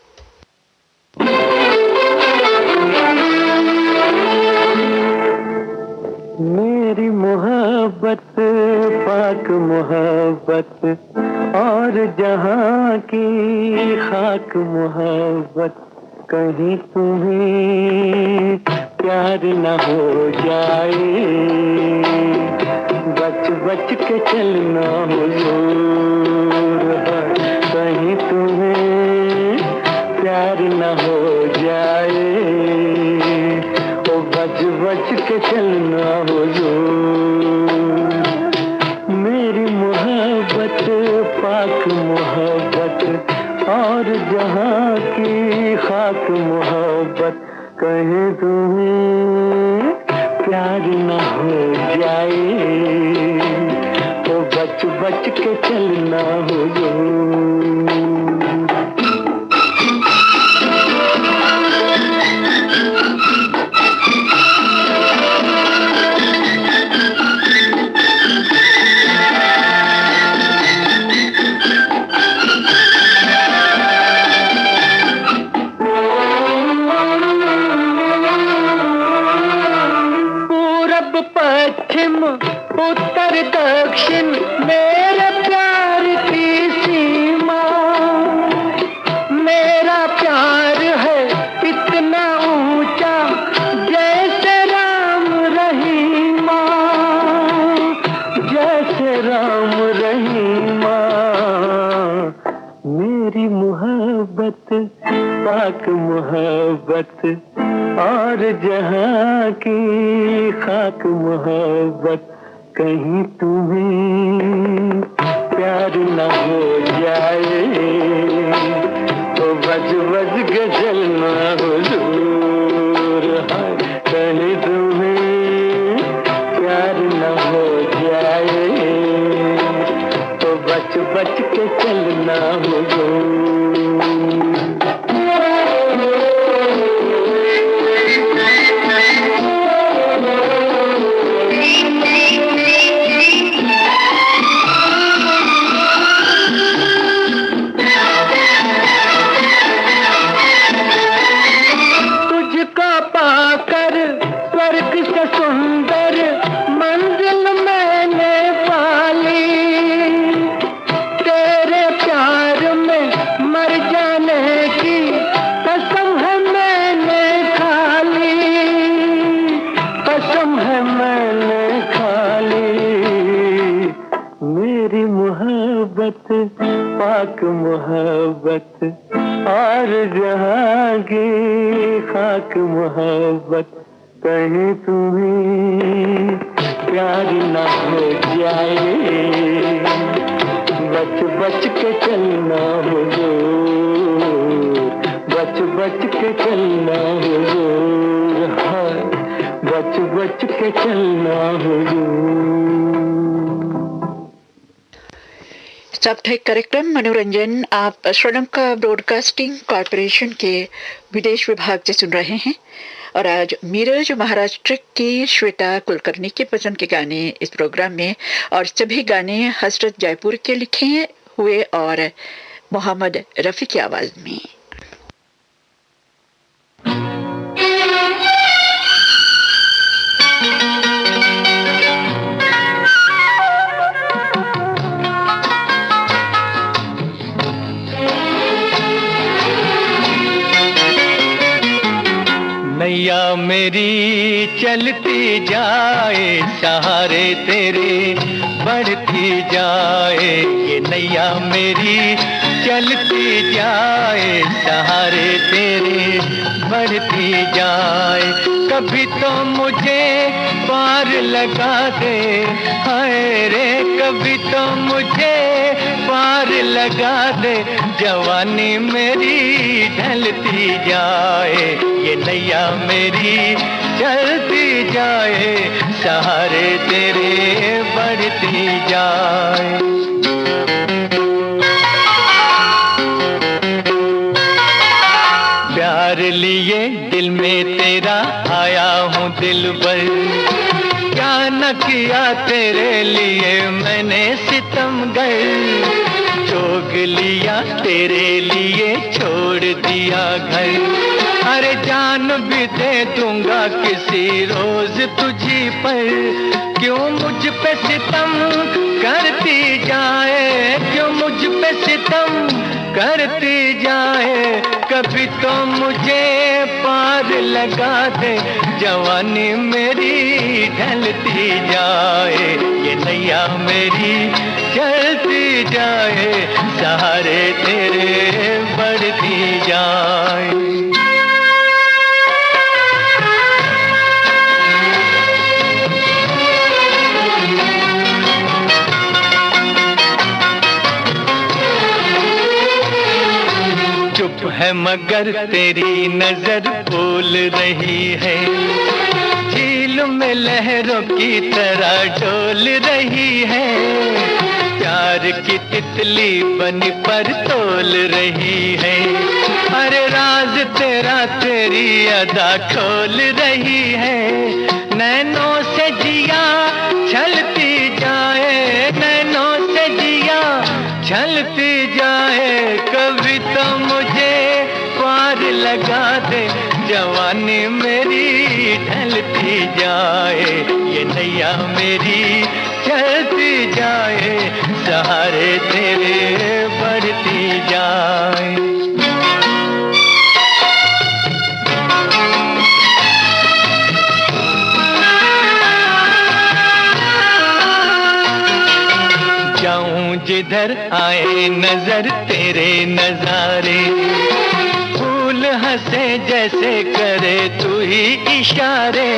मेरी मोहब्बत पाक मोहब्बत और जहाँ की खाक मोहब्बत, कहीं तुम्हें प्यार न हो जाए, बच बच के चलना हुजूर, कहीं तुम्हें प्यार न हो जाए, ओ बच बच के चलना हुजूर। मेरी मोहब्बत पाक मोहब्बत और जहाँ की खाक मोहब्बत, कहीं तुम्हें प्यार न हो जाए, तो बच बच के चलना हुजूर। पश्चिम उत्तर दक्षिण मेरे प्यार की सीमा, मेरा प्यार है इतना ऊंचा जैसे राम रहीमा, जैसे राम रहीमा। मेरी मोहब्बत पाक मोहब्बत और जहाँ की खाक मोहब्बत, कहीं तुम्हें प्यार न हो जाए, तो बज बज के चलना हुजूर, कहीं तुम्हें प्यार न हो जाए, तो बच बच के चलना हुजूर। पाक मोहब्बत और जहाँ की खाक मोहब्बत, कहीं तुम्हें प्यार न हो जाए, बच बच के चलना हुजूर, बच बच के चलना हुजूर, बच बच के चलना हुजूर। साप्ताहिक कार्यक्रम मनोरंजन आप श्रीलंका ब्रॉडकास्टिंग कॉरपोरेशन के विदेश विभाग से सुन रहे हैं, और आज मीरज महाराष्ट्र की श्वेता कुलकर्णी के पसंद के गाने इस प्रोग्राम में, और सभी गाने हसरत जयपुर के लिखे हुए और मोहम्मद रफी की आवाज में। मेरी चलती जाए, सहारे तेरे बढ़ती जाए। ये नैया मेरी चलती जाए, सहारे तेरे बढ़ती जाए। कभी तो मुझे पार लगा दे, हाय रे कभी तो मुझे पार लगा दे। जवानी मेरी ढलती जाए, ये नैया मेरी चलती जाए, सहारे तेरे बढ़ती जाए। प्यार लिए दिल में तेरा आया हूँ दिलबर, क्या न किया तेरे लिए मैंने सितमगर। जोग लिया तेरे लिए छोड़ दिया घर, अरे जान भी दे दूंगा किसी रोज तुझी पर। क्यों मुझ पे सितम करती जाए, क्यों मुझ पे सितम करती जाए। कभी तो मुझे पार लगा दे, जवानी मेरी ढलती जाए। ये नैया मेरी चलती जाए, सहारे तेरे बढ़ती जाए। चुप है मगर तेरी नजर बोल रही है, झील में लहरों की तरह डोल रही है। प्यार की तितली बनी पर तोल रही है, अरे राज तेरा तेरी अदा खोल रही है। नैनों से जिया छलती जाए, नैनों से जिया छलती जाए। कभी तो मुझे पार लगा दे, जवानी मेरी ढलती जाए। ये नैया मेरी चलती जाए, सहारे तेरे बढ़ती जाए। जाऊं जिधर आए नजर तेरे नजारे, फूल हंसे जैसे करे तू ही इशारे।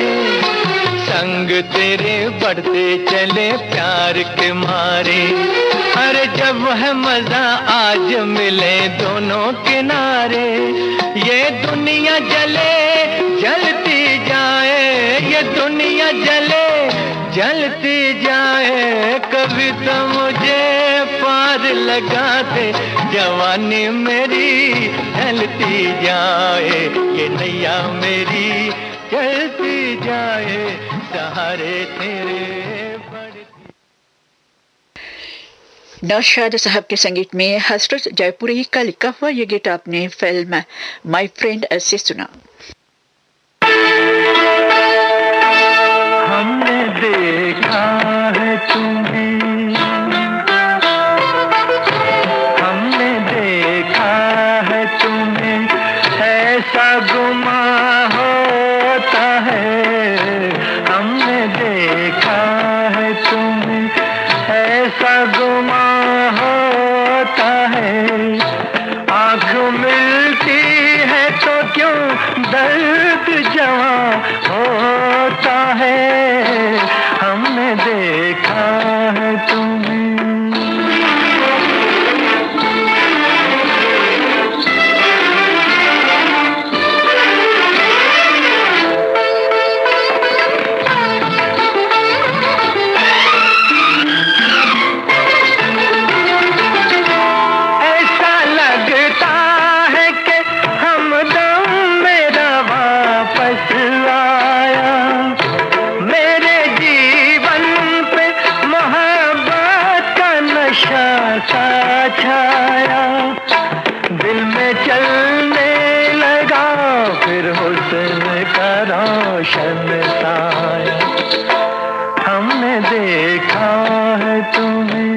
संग तेरे बढ़ते चले प्यार के मारे, अरे जब है मजा आज मिले दोनों किनारे। ये दुनिया जले जलती जाए, ये दुनिया जले जलती जाए। कभी तो मुझे पार लगा दे, जवानी मेरी ढलती जाए। ये नैया मेरी चलती जाए, सहारे तेरे बढ़ती। नौशाद साहब के संगीत में हसरत जयपुरी का लिखा हुआ ये गीत आपने फिल्म माय फ्रेंड से सुना। हमने देखा है तुम्हें, हमने देखा है तुम्हें, ऐसा गुमा होता है। हमने देखा है तुम्हें, ऐसा गुमा होता है। आँख मिलती है तो क्यों दर्द जवां होता है। हमने देखा है तुम्हें। छाया दिल में चलने लगा, फिर हुस्न का रोशन साया। हमने देखा है तुम्हें।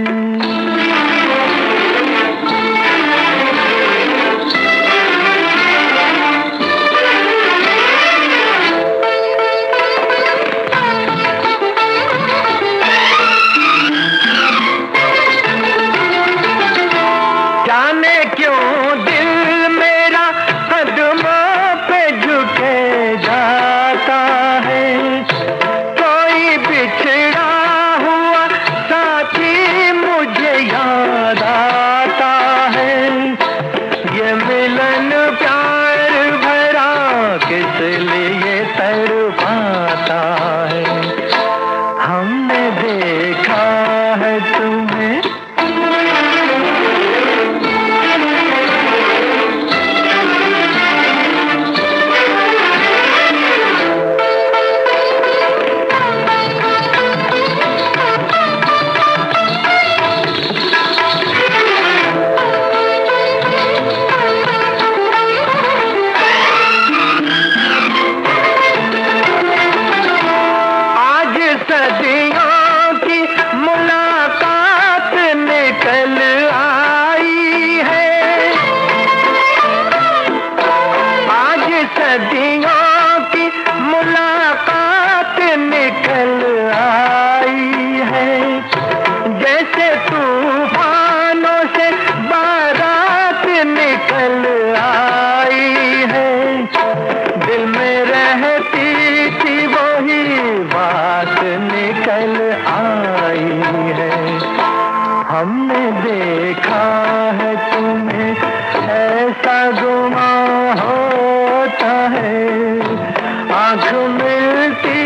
जैसे तूफानों से बारात निकल आई है। दिल में रहती थी वही बात निकल आई है। हमने देखा है तुम्हें ऐसा गुमान होता है। आँख मिलती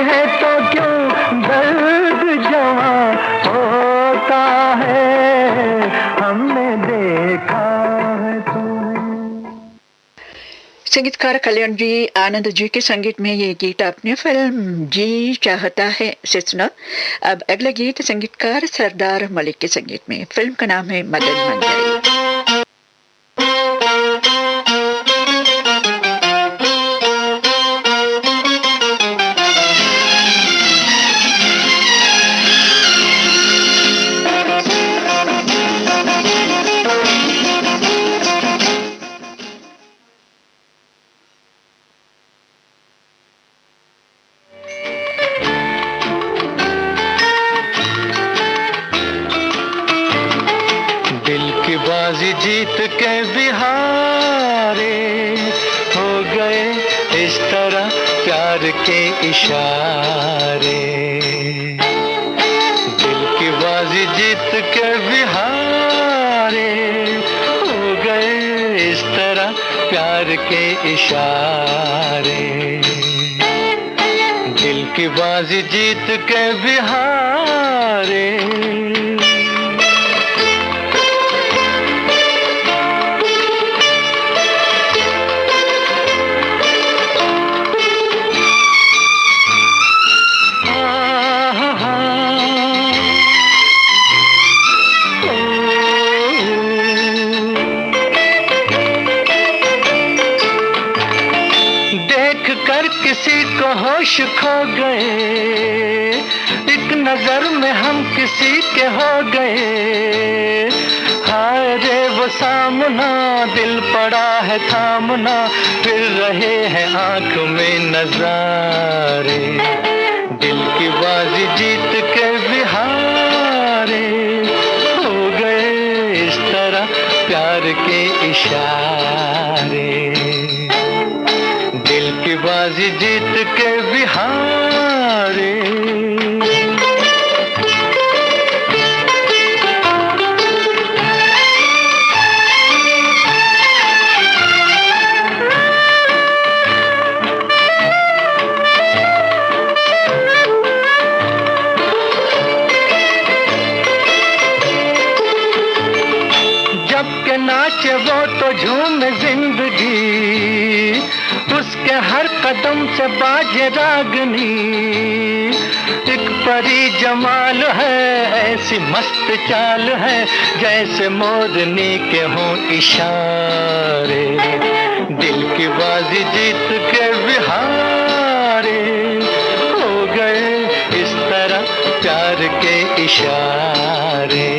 है तो क्यों दर्द जवां होता है। हमने देखा है तुम्हें। संगीतकार कल्याण जी आनंद जी के संगीत में ये गीत आपने फिल्म जी चाहता है से सुना। अब अगला गीत संगीतकार सरदार मलिक के संगीत में, फिल्म का नाम है मदन मंजरी। बाजी जीत के बिहारे हो गए इस तरह प्यार के इशारे। दिल की बाजी जीत के बिहारे हो गए इस तरह प्यार के इशारे। दिल की बाजी जीत के बिहारे। किसी को होश खो गए, एक नजर में हम किसी के हो गए। हाय रे वो सामना, दिल पड़ा है थामना, फिर रहे हैं आंख में नजारे। दिल की बाजी जीत के बिहारे हो गए इस तरह प्यार के इशारे। दिल की बाजी जीत के बिहारे। जब के नाचे वो तो झूमे जिंदगी, उसके हर कदम से बाजे रागनी। एक परी जमाल है, ऐसी मस्त चाल है, जैसे मोरनी के हों इशारे। दिल की बाजी जीत के बिहारे हो गए इस तरह प्यार के इशारे।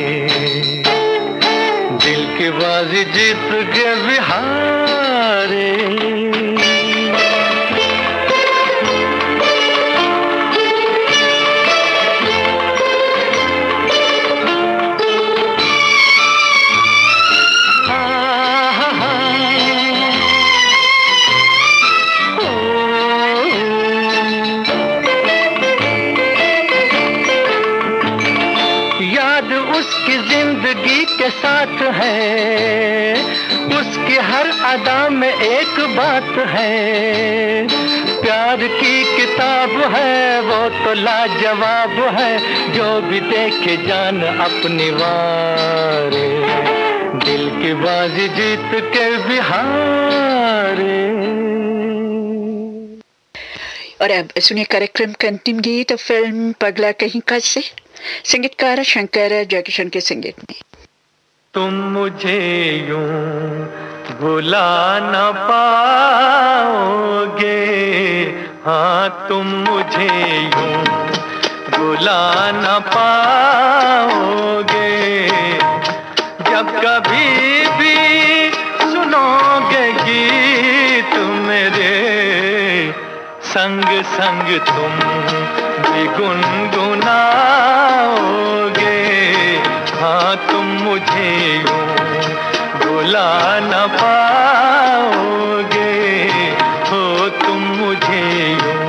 दिल की बाजी जीत के बिहारे। उसकी जिंदगी के साथ है, उसकी हर अदा में एक बात है। प्यार की किताब है वो तो लाजवाब है, जो भी देखे जान अपनी वारे। दिल की बाजी जीत के बिहारे। और अब सुनिए कार्यक्रम का अंतिम गीत फिल्म पगला कहीं का से, संगीतकार शंकर जयकिशन के संगीत में। तुम मुझे यूं भुला न पाओगे, हाँ तुम मुझे यूं भुला न पाओगे। जब कभी भी सुनोगे गीत मेरे, संग संग तुम भी गुनगुनाओगे। हाँ तुम मुझे यूं भुला न पाओगे, हो तुम मुझे यूं।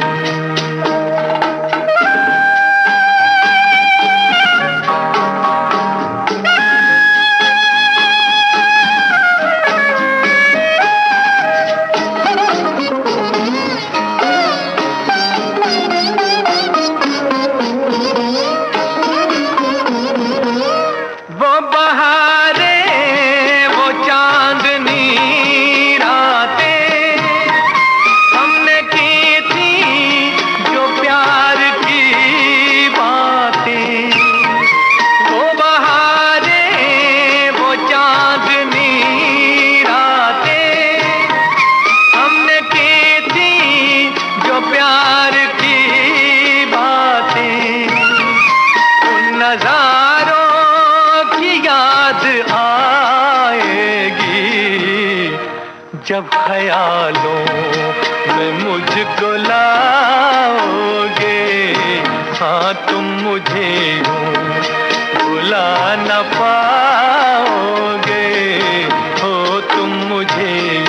जब ख्यालों में मुझको लाओगे, हाँ तुम मुझे यूं भुला न पाओगे, हो तुम मुझे यूं।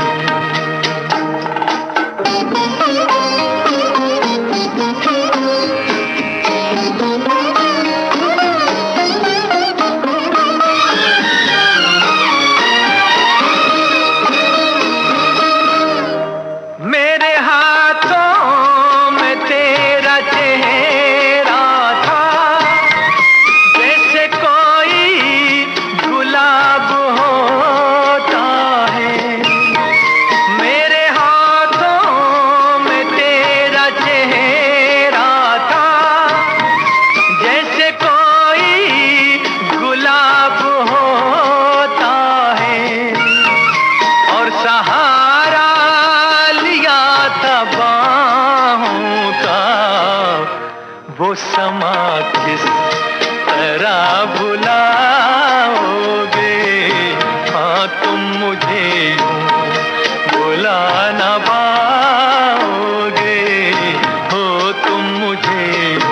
वो समा किस तरह भुलाओगे, हाँ तुम मुझे यूं भुला न पाओगे, हो तुम मुझे यूं।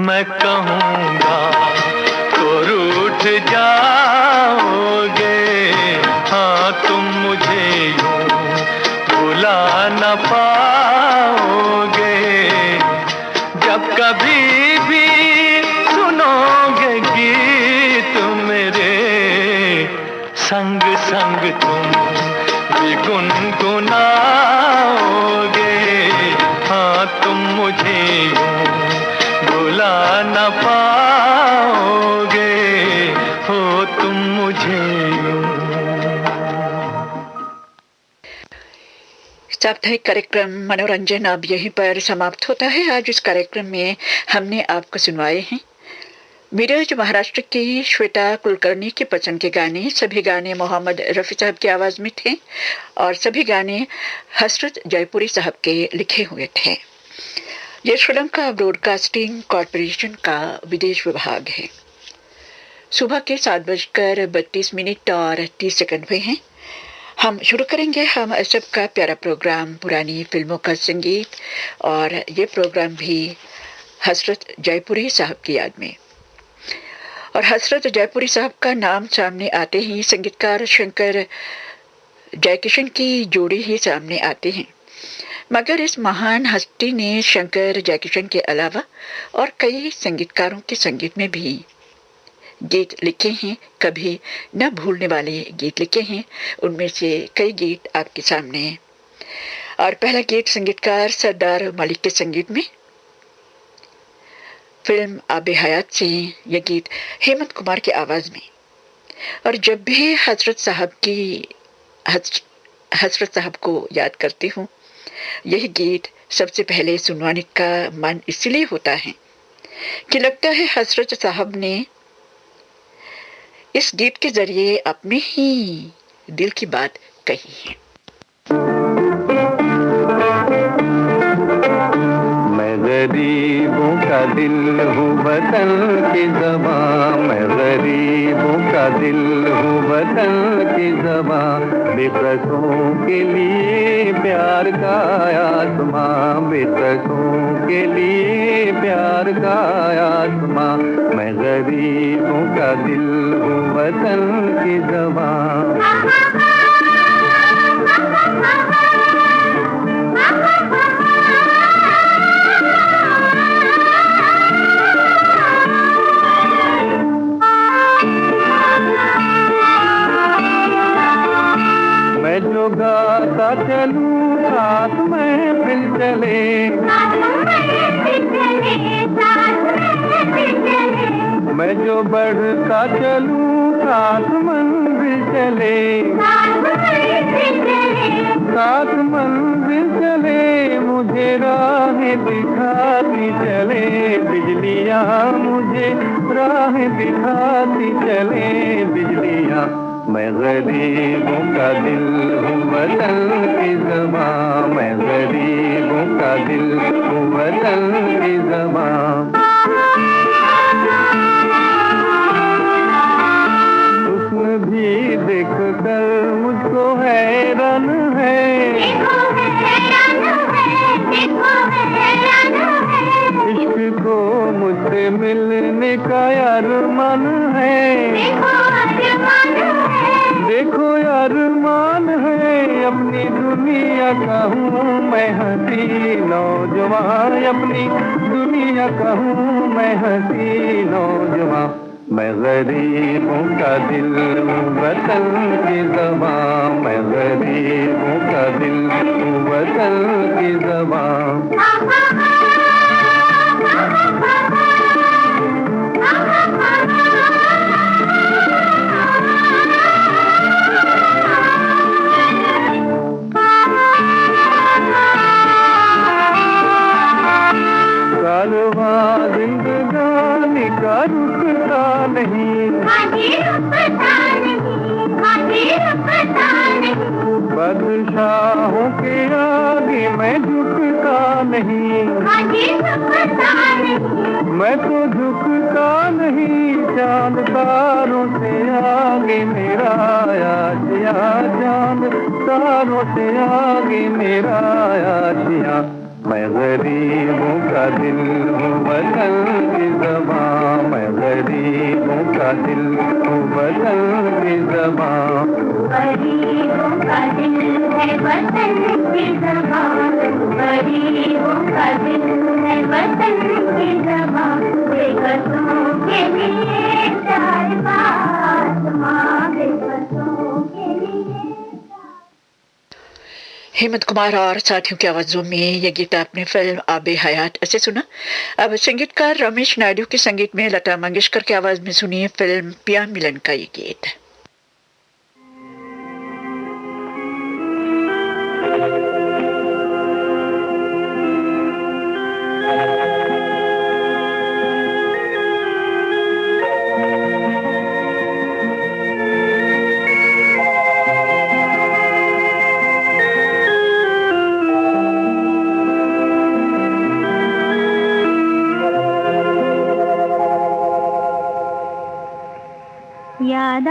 मैं कहूँगा तो रूठ जाओगे, हाँ तुम मुझे यूं भुला न पाओगे। जब कभी भी सुनोगे गीत मेरे, संग संग तुम भी गुनगुनाओगे, हाँ तुम मुझे यूं भुला न पाओगे, हो तुम मुझे यूं। साप्ताहिक कार्यक्रम मनोरंजन अब यहीं पर समाप्त होता है। आज इस कार्यक्रम में हमने आपको सुनवाए हैं मिरज महाराष्ट्र की श्वेता कुलकर्णी की पसंद के गाने। सभी गाने मोहम्मद रफ़ी साहब की आवाज़ में थे और सभी गाने हसरत जयपुरी साहब के लिखे हुए थे। यह श्रीलंका ब्रॉडकास्टिंग कॉरपोरेशन का विदेश विभाग है। सुबह के 7:32 और 30 सेकंड हुए हैं। हम शुरू करेंगे हम सबका प्यारा प्रोग्राम पुरानी फिल्मों का संगीत, और ये प्रोग्राम भी हसरत जयपुरी साहब की याद में। और हसरत जयपुरी साहब का नाम सामने आते ही संगीतकार शंकर जयकिशन की जोड़ी ही सामने आते हैं। मगर इस महान हस्ती ने शंकर जयकिशन के अलावा और कई संगीतकारों के संगीत में भी गीत लिखे हैं, कभी न भूलने वाले गीत लिखे हैं। उनमें से कई गीत आपके सामने और पहला गीत संगीतकार सरदार मलिक के संगीत में, फिल्म आबे हयात से यह गीत हेमंत कुमार की आवाज में। और जब भी हजरत साहब को याद करती हूँ, यही गीत सबसे पहले सुनवाने का मन इसलिए होता है कि लगता है हजरत साहब ने इस गीत के जरिए अपने ही दिल की बात कही है। मैं गरीबों का दिल हूँ वतन की ज़बां, मैं गरीबों का दिल हूँ वतन की ज़बां, बेकसों के लिए प्यार का आसमां, बेकसों के लिए प्यार का आसमां, मैं गरीबों का दिल हूँ वतन की ज़बां। मैं जो गाता चलूं साथ में फिर चले, मैं जो बढ़ता चलूं साथ मंजिल चले, साथ मंजिल चले, मुझे राहें दिखाती चले बिजलियाँ, मुझे राहें दिखाती चले बिजलियाँ, मैं गरीबों का दिल हूँ वतन की ज़बां, मैं गरीबों का दिल हूँ वतन की ज़बां। हुस्न भी देख कर मुझको हैरान है, इश्क को मुझसे मिलने का अरमान है, देखो अरमान है, अपनी दुनिया का हूँ मैं हंसी नौजवान, अपनी दुनिया का हूँ मैं हंसी नौजवान, मैं गरीबों का दिल हूँ वतन की ज़बां, मैं गरीबों का दिल हूँ वतन की ज़बां। कारवां जिंदगानी का रुकता नहीं, बादशाहों के आगे मैं झुकता नहीं, मैं तो झुकता नहीं, चांद तारों से आगे मेरा आशिया, चांद तारों से आगे मेरा आशिया, मैं गरीबों का दिल हूँ वतन की ज़बां, मैं गरीबों का दिल हूँ वतन की ज़बां, गरीबों का दिल है वतन की ज़बां, गरीबों का दिल है वतन की ज़बां, बेकसों के लिए चार आसमां, बेकसों के लिए। हेमंत कुमार और साथियों की आवाजों में यह गीत आपने फिल्म आबे हयात से सुना। अब संगीतकार रमेश नायडू के संगीत में लता मंगेशकर की आवाज में सुनिए फिल्म पिया मिलन का ये गीत। याद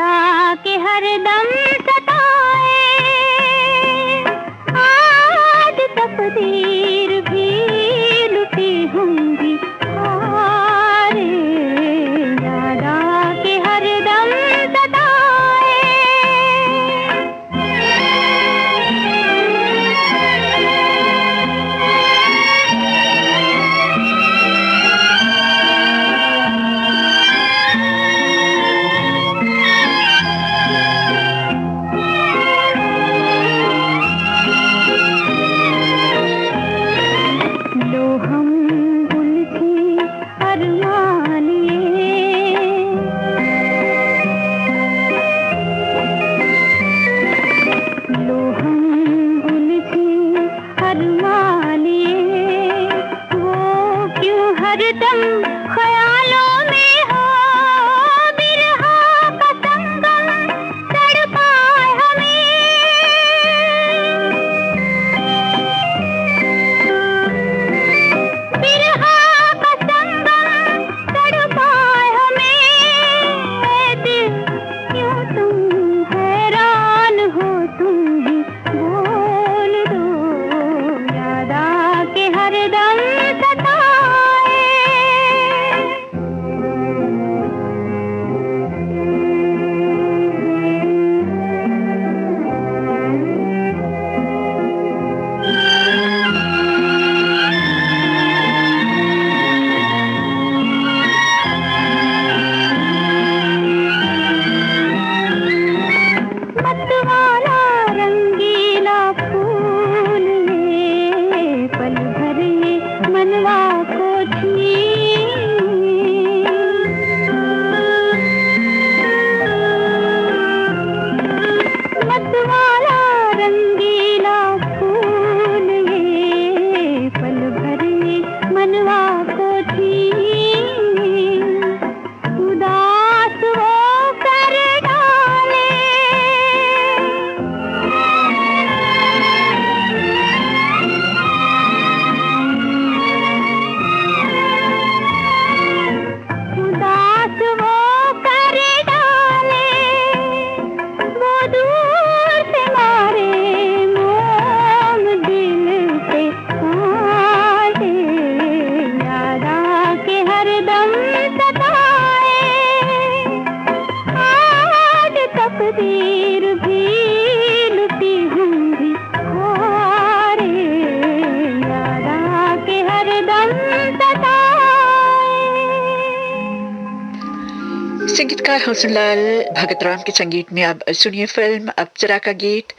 संगीतकार हुस्नलाल भगतराम के संगीत में अब सुनिए फिल्म अप्सरा का गीत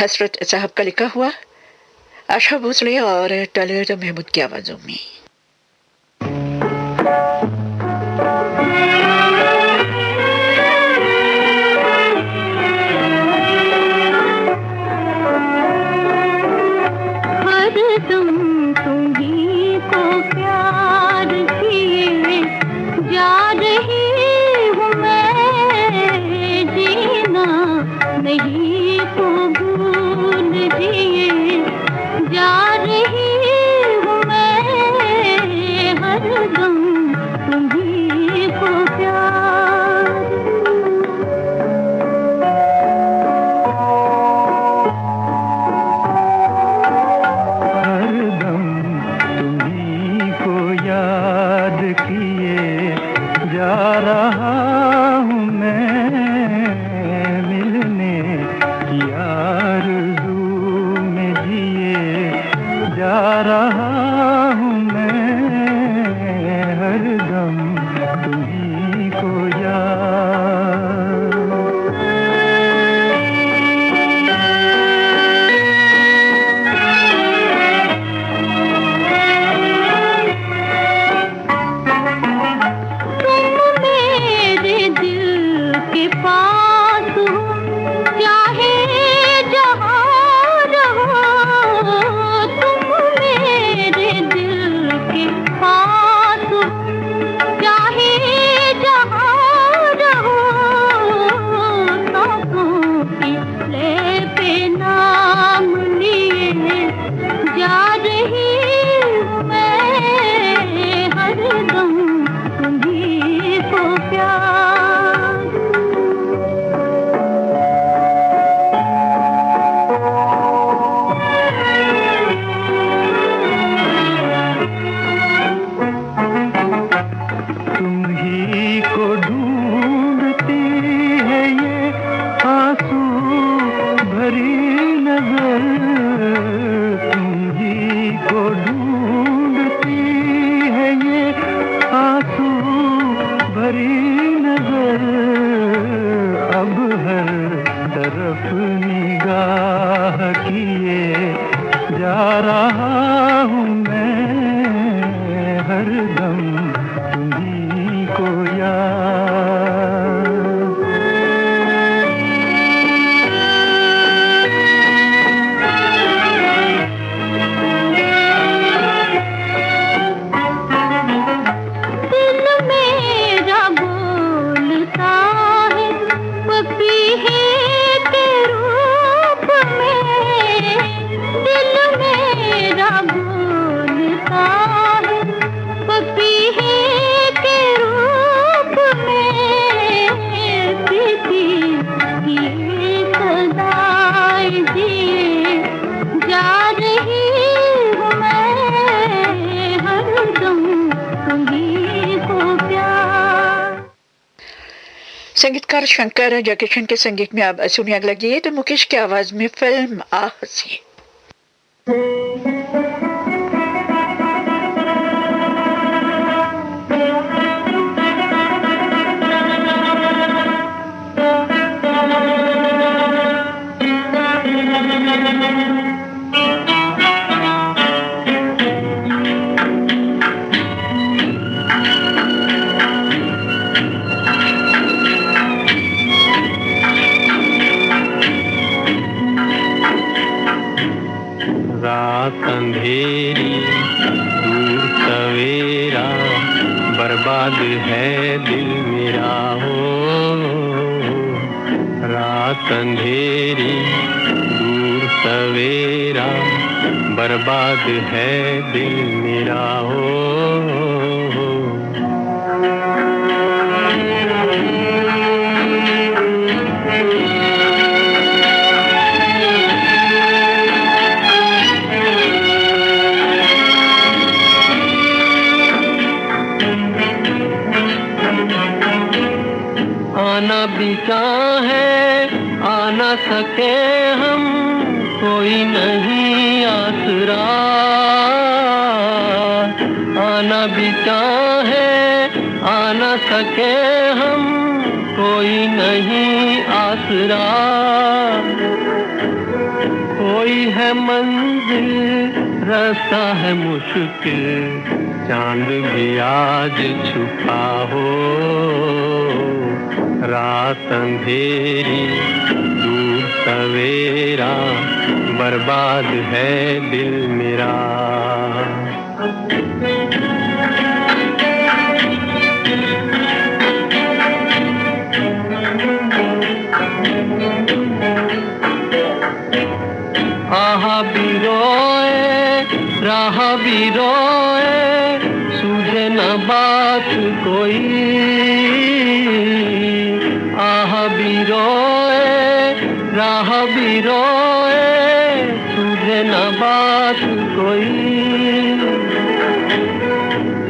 हसरत साहब का लिखा हुआ आशा भोसले और टलेर महमूद की आवाजों में। संगीतकार शंकर जयकिशन के संगीत में अब सुनिए अगला गीत मुकेश की आवाज में फिल्म आह से। रात अंधेरी दूर सवेरा बर्बाद है दिल मेरा हो। रात अंधेरी दूर सवेरा बर्बाद है दिल मेरा हो। आना बिका है आ न सके हम कोई नहीं आसरा। आना बिका है आ न सके हम नहीं आसरा, कोई है मंजिल रास्ता है मुश्किल, चांद भी आज छुपा हो। रात अंधेरी दूर सवेरा, बर्बाद है दिल मेरा। आहा भी रोए राह भी रोए, सूझे न बात कोई। आहा भी रोए राह भी रोए, सूझे न बात कोई।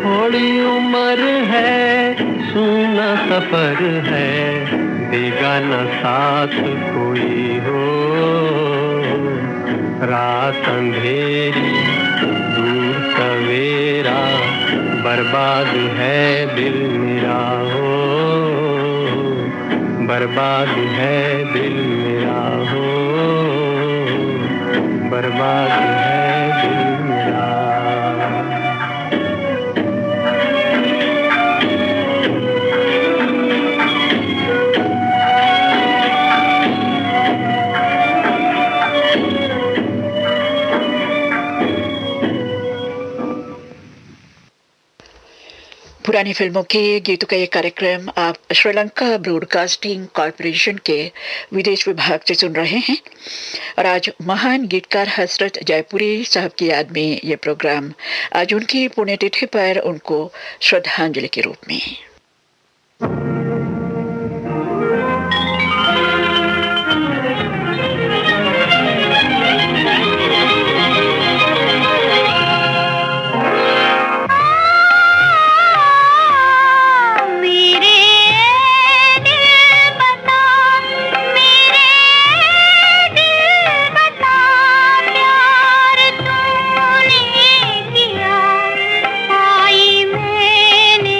थोड़ी उम्र है सूना सफर है, देगा न साथ कोई हो। रात अंधेरी दूर सवेरा, बर्बाद है दिल मेरा हो। बर्बाद है दिल मेरा हो, बर्बाद है दिल मेरा। पुरानी फिल्मों के गीतों का ये कार्यक्रम आप श्रीलंका ब्रॉडकास्टिंग कॉरपोरेशन के विदेश विभाग से सुन रहे हैं। और आज महान गीतकार हसरत जयपुरी साहब की याद में ये प्रोग्राम आज उनकी पुण्यतिथि पर उनको श्रद्धांजलि के रूप में। आई मैंने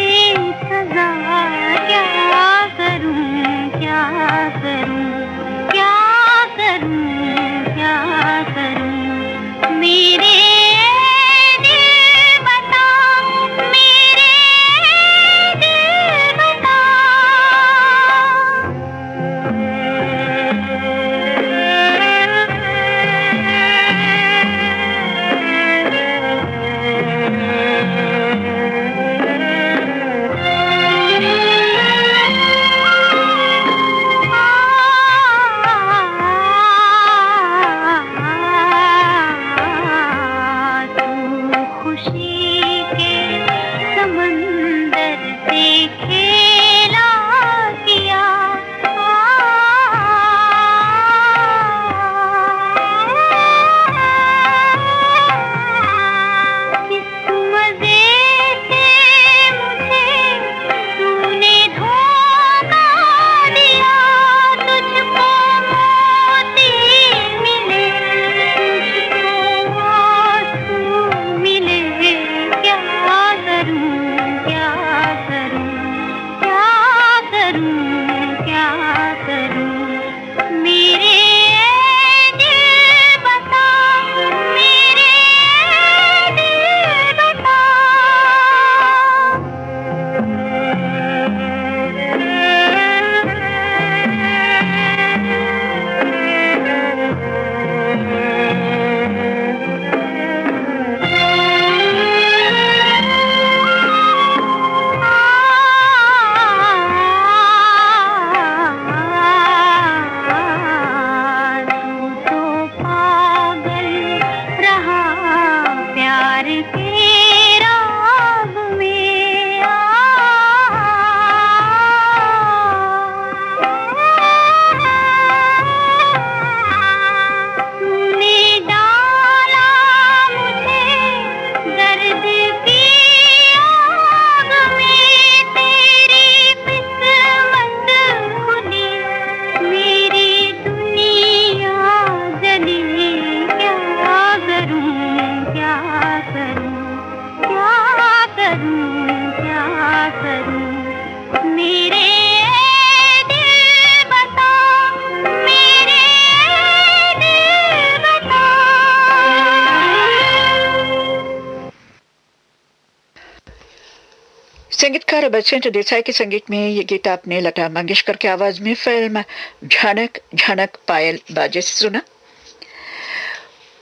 संगीतकार बसंत देसाई के संगीत में ये गीत आपने लता मंगेशकर की आवाज में फिल्म झनक झनक पायल बाजे से सुना।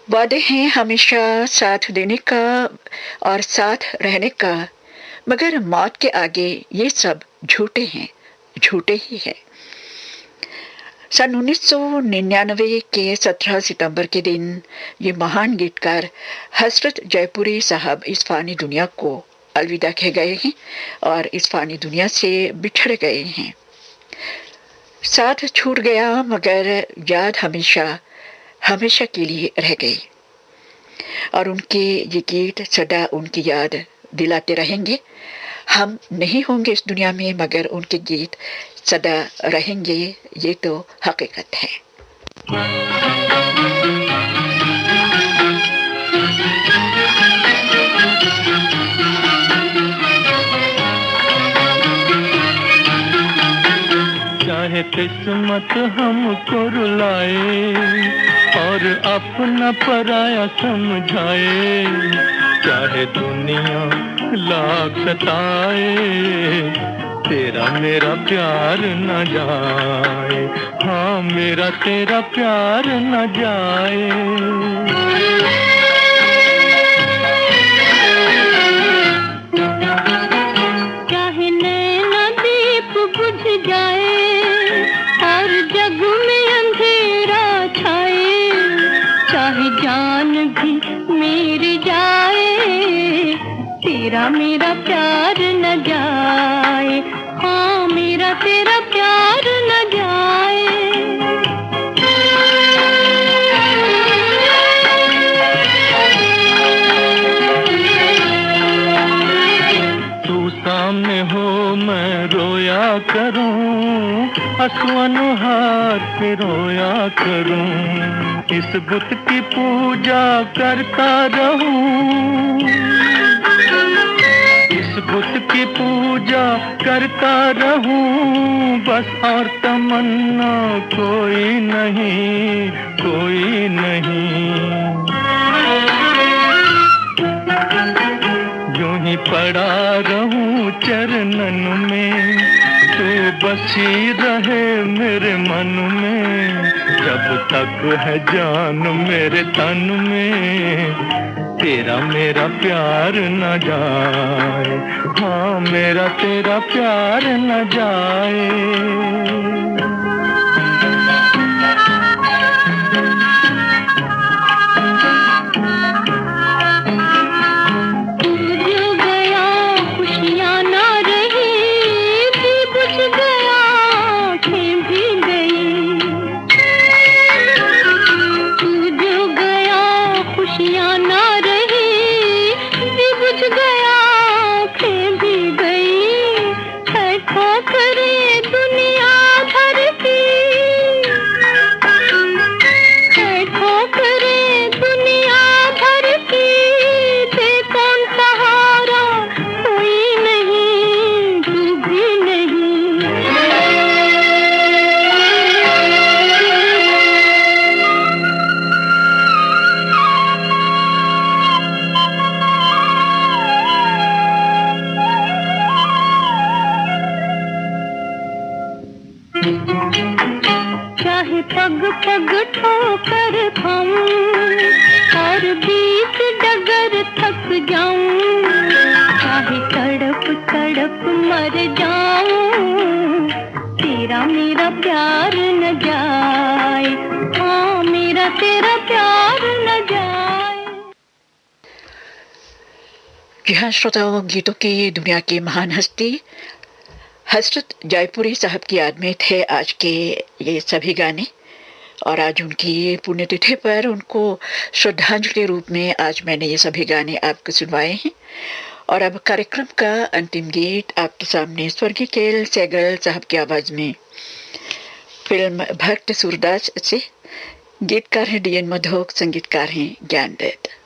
वादे हैं हमेशा साथ देने का और साथ रहने का, मगर मौत के आगे ये सब झूठे हैं, झूठे ही है। सन 1999 के 17 सितंबर के दिन ये महान गीतकार हसरत जयपुरी साहब इस फानी दुनिया को अलविदा कह गए हैं और इस फानी दुनिया से बिछड़ गए हैं। साथ छूट गया मगर याद हमेशा हमेशा के लिए रह गई और उनके ये गीत सदा उनकी याद दिलाते रहेंगे। हम नहीं होंगे इस दुनिया में मगर उनके गीत सदा रहेंगे, ये तो हकीकत है। चाहे किस्मत हमको रुलाए और अपना पराया समझाए, चाहे दुनिया लाख सताए, तेरा मेरा प्यार न जाए, हाँ मेरा तेरा प्यार न जाए। चाहे नैना दीप बुझ जाए और जग में अंधेरा छाए, चाहे जान भी मेरी जाए, तेरा मेरा प्यार न जाए, हाँ मेरा तेरा प्यार न जाए। तू सामने हो मैं रोया करूं, आंसुओं हाथ पे रोया करूं, इस बुत की पूजा करता रहूं, इस बुत की पूजा करता रहूं, बस और तमन्ना कोई नहीं, कोई नहीं। यूं ही पड़ा रहूं चरणन में, तू बसी रहे मेरे मन में, जब तक है जान मेरे तन में, तेरा मेरा प्यार न जाए, हाँ मेरा तेरा प्यार न जाए। चाहे पग पग ठोकर खाऊं और बीच डगर थक जाऊं, चाहे तड़प तड़प मर जाऊं, तेरा मेरा प्यार न जाए, हाँ मेरा तेरा प्यार न जाए। जी हाँ श्रोताओं, गीतों की दुनिया की महान हस्ती हसरत जयपुरी साहब की याद में थे आज के ये सभी गाने और आज उनकी पुण्यतिथि पर उनको श्रद्धांजलि के रूप में आज मैंने ये सभी गाने आपको सुनवाए हैं। और अब कार्यक्रम का अंतिम गीत आपके सामने स्वर्गीय केएल सहगल साहब की आवाज में फिल्म भक्त सूरदास से। गीतकार हैं डीएन मधोक, संगीतकार हैं ज्ञानदत्त।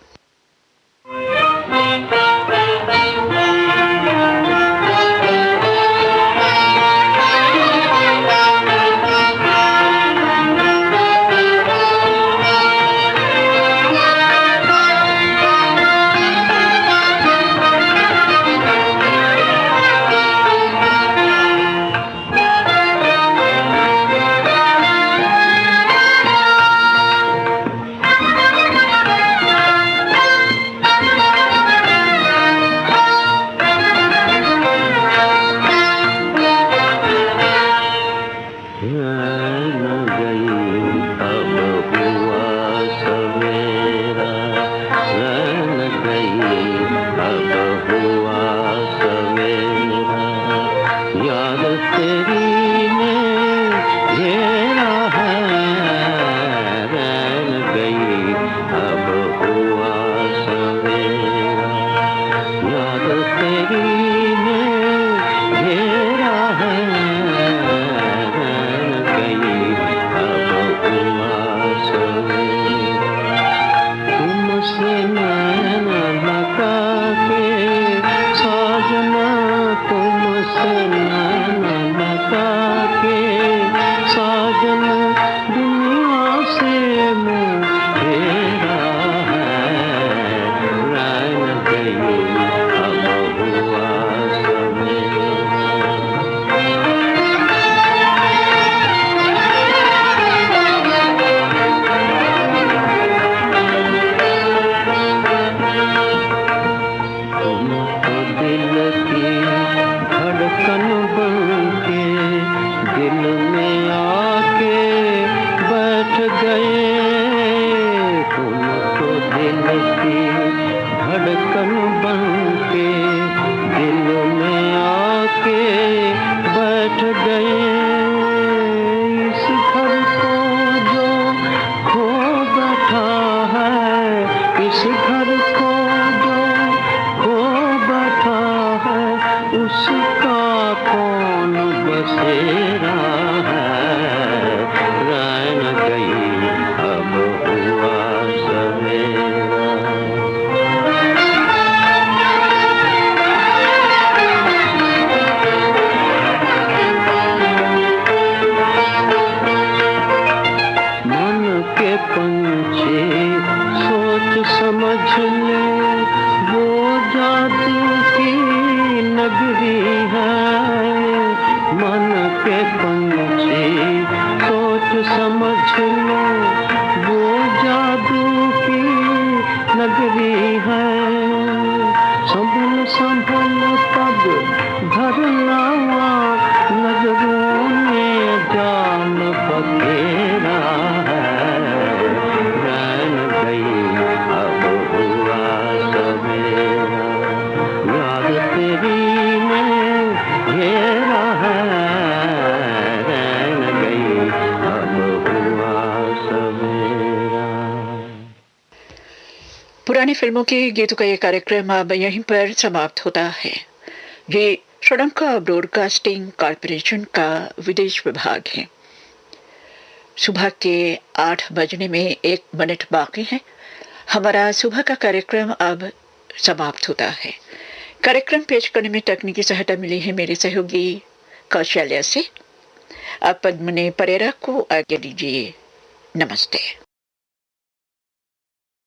जिस घर को जो खो बैठा है उसका कौन बसेरा है। रैन गई अब हुआ सवेरा। मन के पंछी सोच समझ ले वो जादू की नगरी है। मन के पंछी सोच समझ ले वो जादू की नगरी है। संभल संभल पग भरना नजरों में जान बखेरा है। रैन गई अब हुआ सवेरा। याद तेरी ने घेरा है। रैन गई अब हुआ सवेरा। पुरानी फिल्मों के गीतों का ये कार्यक्रम अब यहीं पर समाप्त होता है। ये श्रीलंका ब्रॉडकास्टिंग कॉरपोरेशन का विदेश विभाग है। सुबह के 8 बजने में 1 मिनट बाकी है। हमारा सुबह का कार्यक्रम अब समाप्त होता है। कार्यक्रम पेश करने में तकनीकी सहायता मिली है मेरे सहयोगी कौशल्या से। अब पद्मने परेरा को आज्ञा दीजिए। नमस्ते।